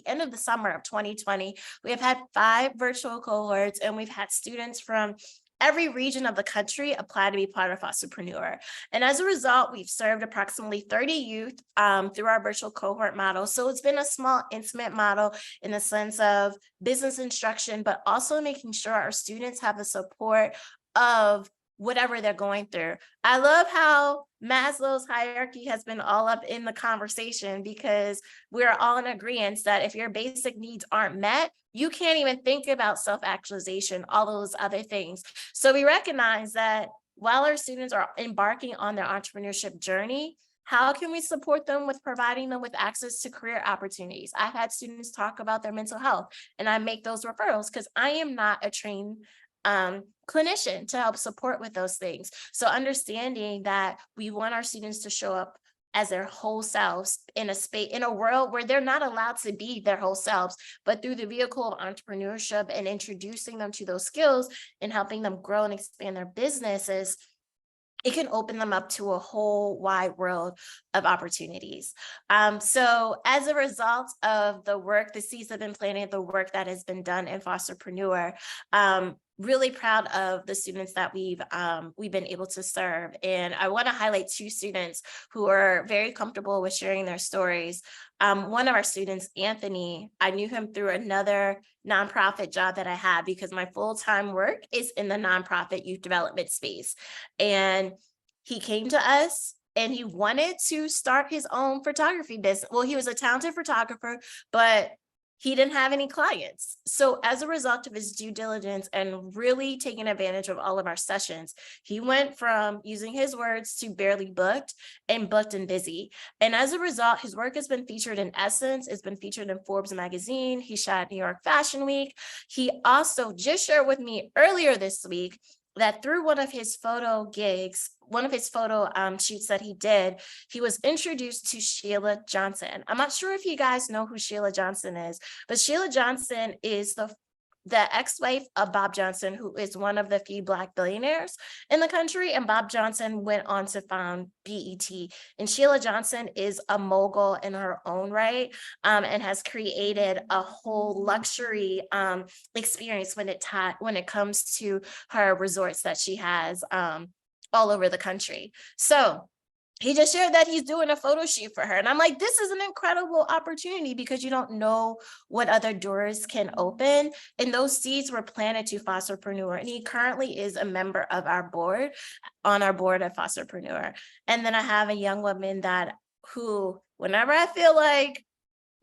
end of the summer of 2020, we have had 5 virtual cohorts, and we've had students from every region of the country apply to be part of Fosterpreneur. And as a result, we've served approximately 30 youth through our virtual cohort model. So it's been a small, intimate model in the sense of business instruction, but also making sure our students have the support of whatever they're going through. I love how Maslow's hierarchy has been all up in the conversation, because we're all in agreement that if your basic needs aren't met, you can't even think about self-actualization, all those other things. So we recognize that while our students are embarking on their entrepreneurship journey, how can we support them with providing them with access to career opportunities? I've had students talk about their mental health, and I make those referrals because I am not a trained clinician to help support with those things. So understanding that we want our students to show up as their whole selves in a world where they're not allowed to be their whole selves, but through the vehicle of entrepreneurship and introducing them to those skills and helping them grow and expand their businesses, it can open them up to a whole wide world of opportunities. So as a result of the work, the seeds have been planted, the work that has been done in Fosterpreneur, really proud of the students that we've been able to serve. And I want to highlight 2 students who are very comfortable with sharing their stories. One of our students, Anthony, I knew him through another nonprofit job that I had, because my full-time work is in the nonprofit youth development space. And he came to us and he wanted to start his own photography business. Well, he was a talented photographer, but he didn't have any clients. So as a result of his due diligence and really taking advantage of all of our sessions, he went from, using his words, to barely booked and busy. And as a result, his work has been featured in Essence, it's been featured in Forbes magazine. He shot at New York Fashion Week. He also just shared with me earlier this week that through one of his photo gigs, one of his photo shoots that he did, he was introduced to Sheila Johnson. I'm not sure if you guys know who Sheila Johnson is, but Sheila Johnson is the ex-wife of Bob Johnson, who is one of the few Black billionaires in the country. And Bob Johnson went on to found BET. And Sheila Johnson is a mogul in her own right, and has created a whole luxury experience when it comes to her resorts that she has all over the country. So he just shared that he's doing a photo shoot for her. And I'm like, this is an incredible opportunity, because you don't know what other doors can open. And those seeds were planted to Fosterpreneur. And he currently is a member of our board, on our board at Fosterpreneur. And then I have a young woman who, whenever I feel like,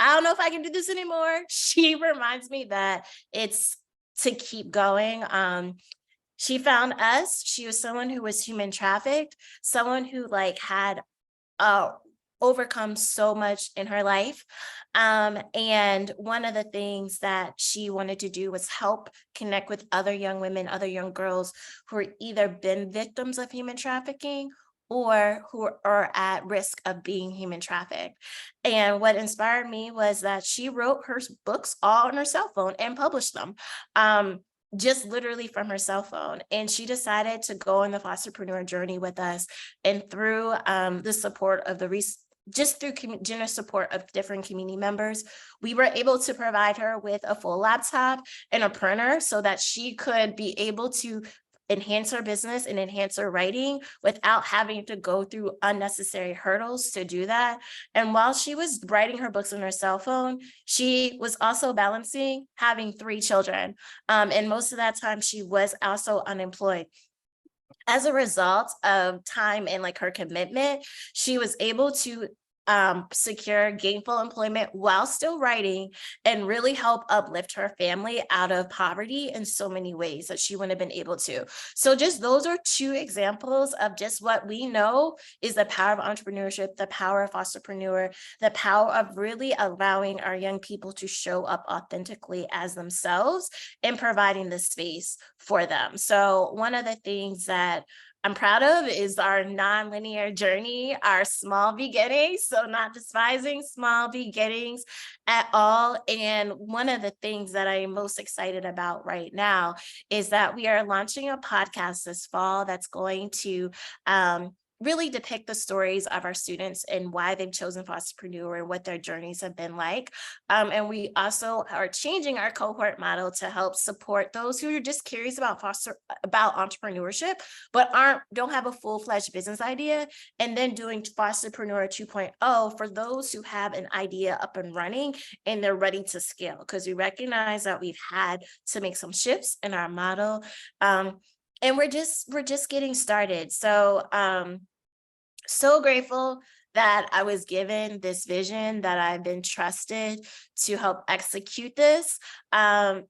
I don't know if I can do this anymore, she reminds me that it's to keep going. She found us. She was someone who was human trafficked, someone who had overcome so much in her life. And one of the things that she wanted to do was help connect with other young women, other young girls who are either been victims of human trafficking or who are at risk of being human trafficked. And what inspired me was that she wrote her books all on her cell phone and published them. Just literally from her cell phone. And she decided to go on the Fosterpreneur journey with us. And through the support of just through generous support of different community members, we were able to provide her with a full laptop and a printer so that she could be able to enhance her business and enhance her writing without having to go through unnecessary hurdles to do that. And while she was writing her books on her cell phone, she was also balancing having 3 children. And most of that time she was also unemployed. As a result of time and her commitment, she was able to secure gainful employment while still writing and really help uplift her family out of poverty in so many ways that she wouldn't have been able to. So just those are 2 examples of just what we know is the power of entrepreneurship, the power of Fosterpreneur, the power of really allowing our young people to show up authentically as themselves and providing the space for them. So one of the things that I'm proud of is our nonlinear journey, our small beginnings. So not despising small beginnings at all. And one of the things that I am most excited about right now is that we are launching a podcast this fall that's going to really depict the stories of our students and why they've chosen Fosterpreneur and what their journeys have been like. And we also are changing our cohort model to help support those who are just curious about entrepreneurship, but don't have a full-fledged business idea, and then doing Fosterpreneur 2.0 for those who have an idea up and running and they're ready to scale, because we recognize that we've had to make some shifts in our model. And we're just getting started. So so grateful that I was given this vision, that I've been trusted to help execute this,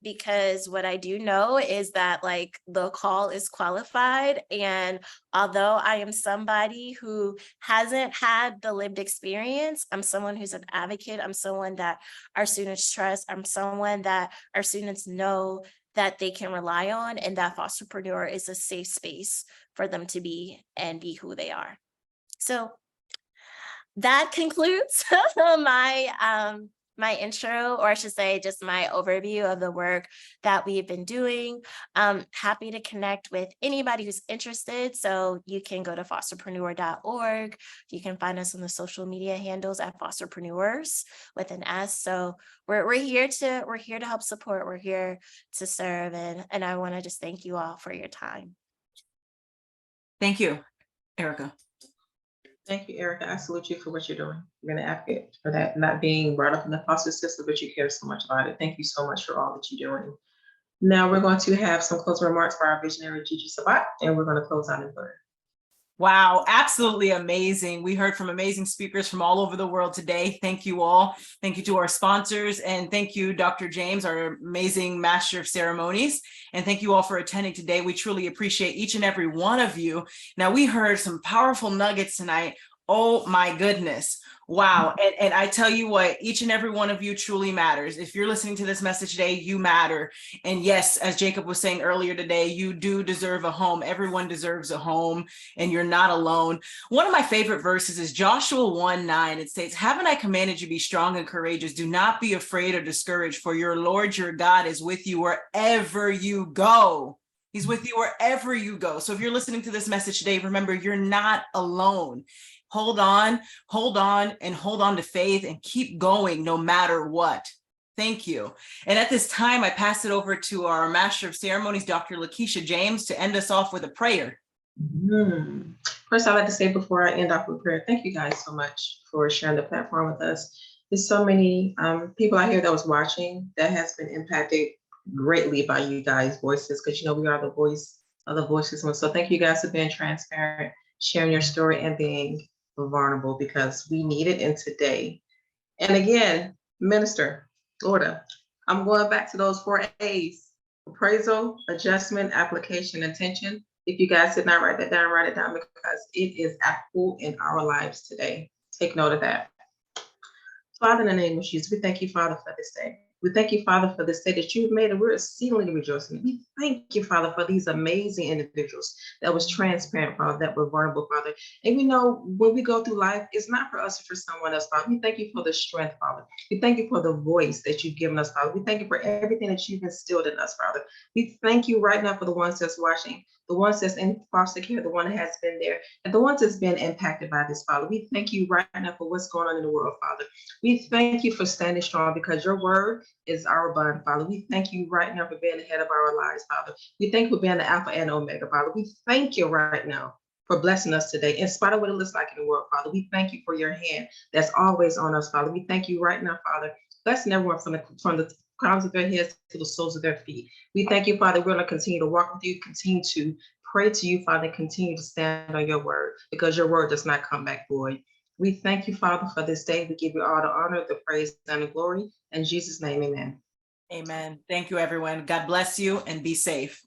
because what I do know is that like the call is qualified. And although I am somebody who hasn't had the lived experience, I'm someone who's an advocate. I'm someone that our students trust. I'm someone that our students know that they can rely on, and that Fosterpreneur is a safe space for them to be and be who they are. So that concludes my intro, or I should say just my overview of the work that we've been doing. Happy to connect with anybody who's interested. So you can go to fosterpreneur.org. You can find us on the social media handles at Fosterpreneurs with an S. So we're here to help support. We're here to serve. And I want to just thank you all for your time. Thank you, Erica. Thank you, Erica. I salute you for what you're doing. You're an advocate for that, not being brought up in the foster system, but you care so much about it. Thank you so much for all that you're doing. Now we're going to have some closing remarks by our visionary Gigi Sabat, and we're going to close out in prayer. Wow, absolutely amazing. We heard from amazing speakers from all over the world today. Thank you all. Thank you to our sponsors, and thank you, Dr. James, our amazing Master of Ceremonies. And thank you all for attending today. We truly appreciate each and every one of you. Now, we heard some powerful nuggets tonight. Oh my goodness. Wow. And I tell you what, each and every one of you truly matters. If you're listening to this message today, you matter. And yes, as Jacob was saying earlier today, you do deserve a home. Everyone deserves a home, and you're not alone. One of my favorite verses is Joshua 1:9. It states, "Haven't I commanded you to be strong and courageous? Do not be afraid or discouraged, for your Lord, your God is with you wherever you go." He's with you wherever you go. So if you're listening to this message today, remember, you're not alone. Hold on, and hold on to faith and keep going no matter what. Thank you. And at this time, I pass it over to our Master of Ceremonies, Dr. Lakeisha James, to end us off with a prayer. First, I'd like to say before I end off with prayer, thank you guys so much for sharing the platform with us. There's so many people out here that was watching that has been impacted greatly by you guys' voices, because you know we are the voice of the voices. So thank you guys for being transparent, sharing your story, and being vulnerable, because we need it in today. And again, Minister Lorda, I'm going back to those 4 A's: appraisal, adjustment, application, intention. If you guys did not write that down, write it down, because it is applicable in our lives today. Take note of that. Father, in the name of Jesus, we thank you, Father, for this day. We thank you, Father, for this day that you've made, and we're exceedingly rejoicing. We thank you, Father, for these amazing individuals that was transparent, Father, that were vulnerable, Father. And we know when we go through life, it's not for us or for someone else, Father. We thank you for the strength, Father. We thank you for the voice that you've given us, Father. We thank you for everything that you've instilled in us, Father. We thank you right now for the ones that's watching, the ones that's in foster care, the one that has been there, and the ones that's been impacted by this, Father. We thank you right now for what's going on in the world, Father. We thank you for standing strong, because your word is our bond, Father. We thank you right now for being the head of our lives, Father. We thank you for being the Alpha and Omega, Father. We thank you right now for blessing us today, in spite of what it looks like in the world, Father. We thank you for your hand that's always on us, Father. We thank you right now, Father. Blessing everyone from the crowns of their heads to the soles of their feet. We thank you, Father. We're going to continue to walk with you, continue to pray to you, Father, continue to stand on your word, because your word does not come back void. We thank you, Father, for this day. We give you all the honor, the praise, and the glory. In Jesus' name, amen. Amen. Thank you, everyone. God bless you, and be safe.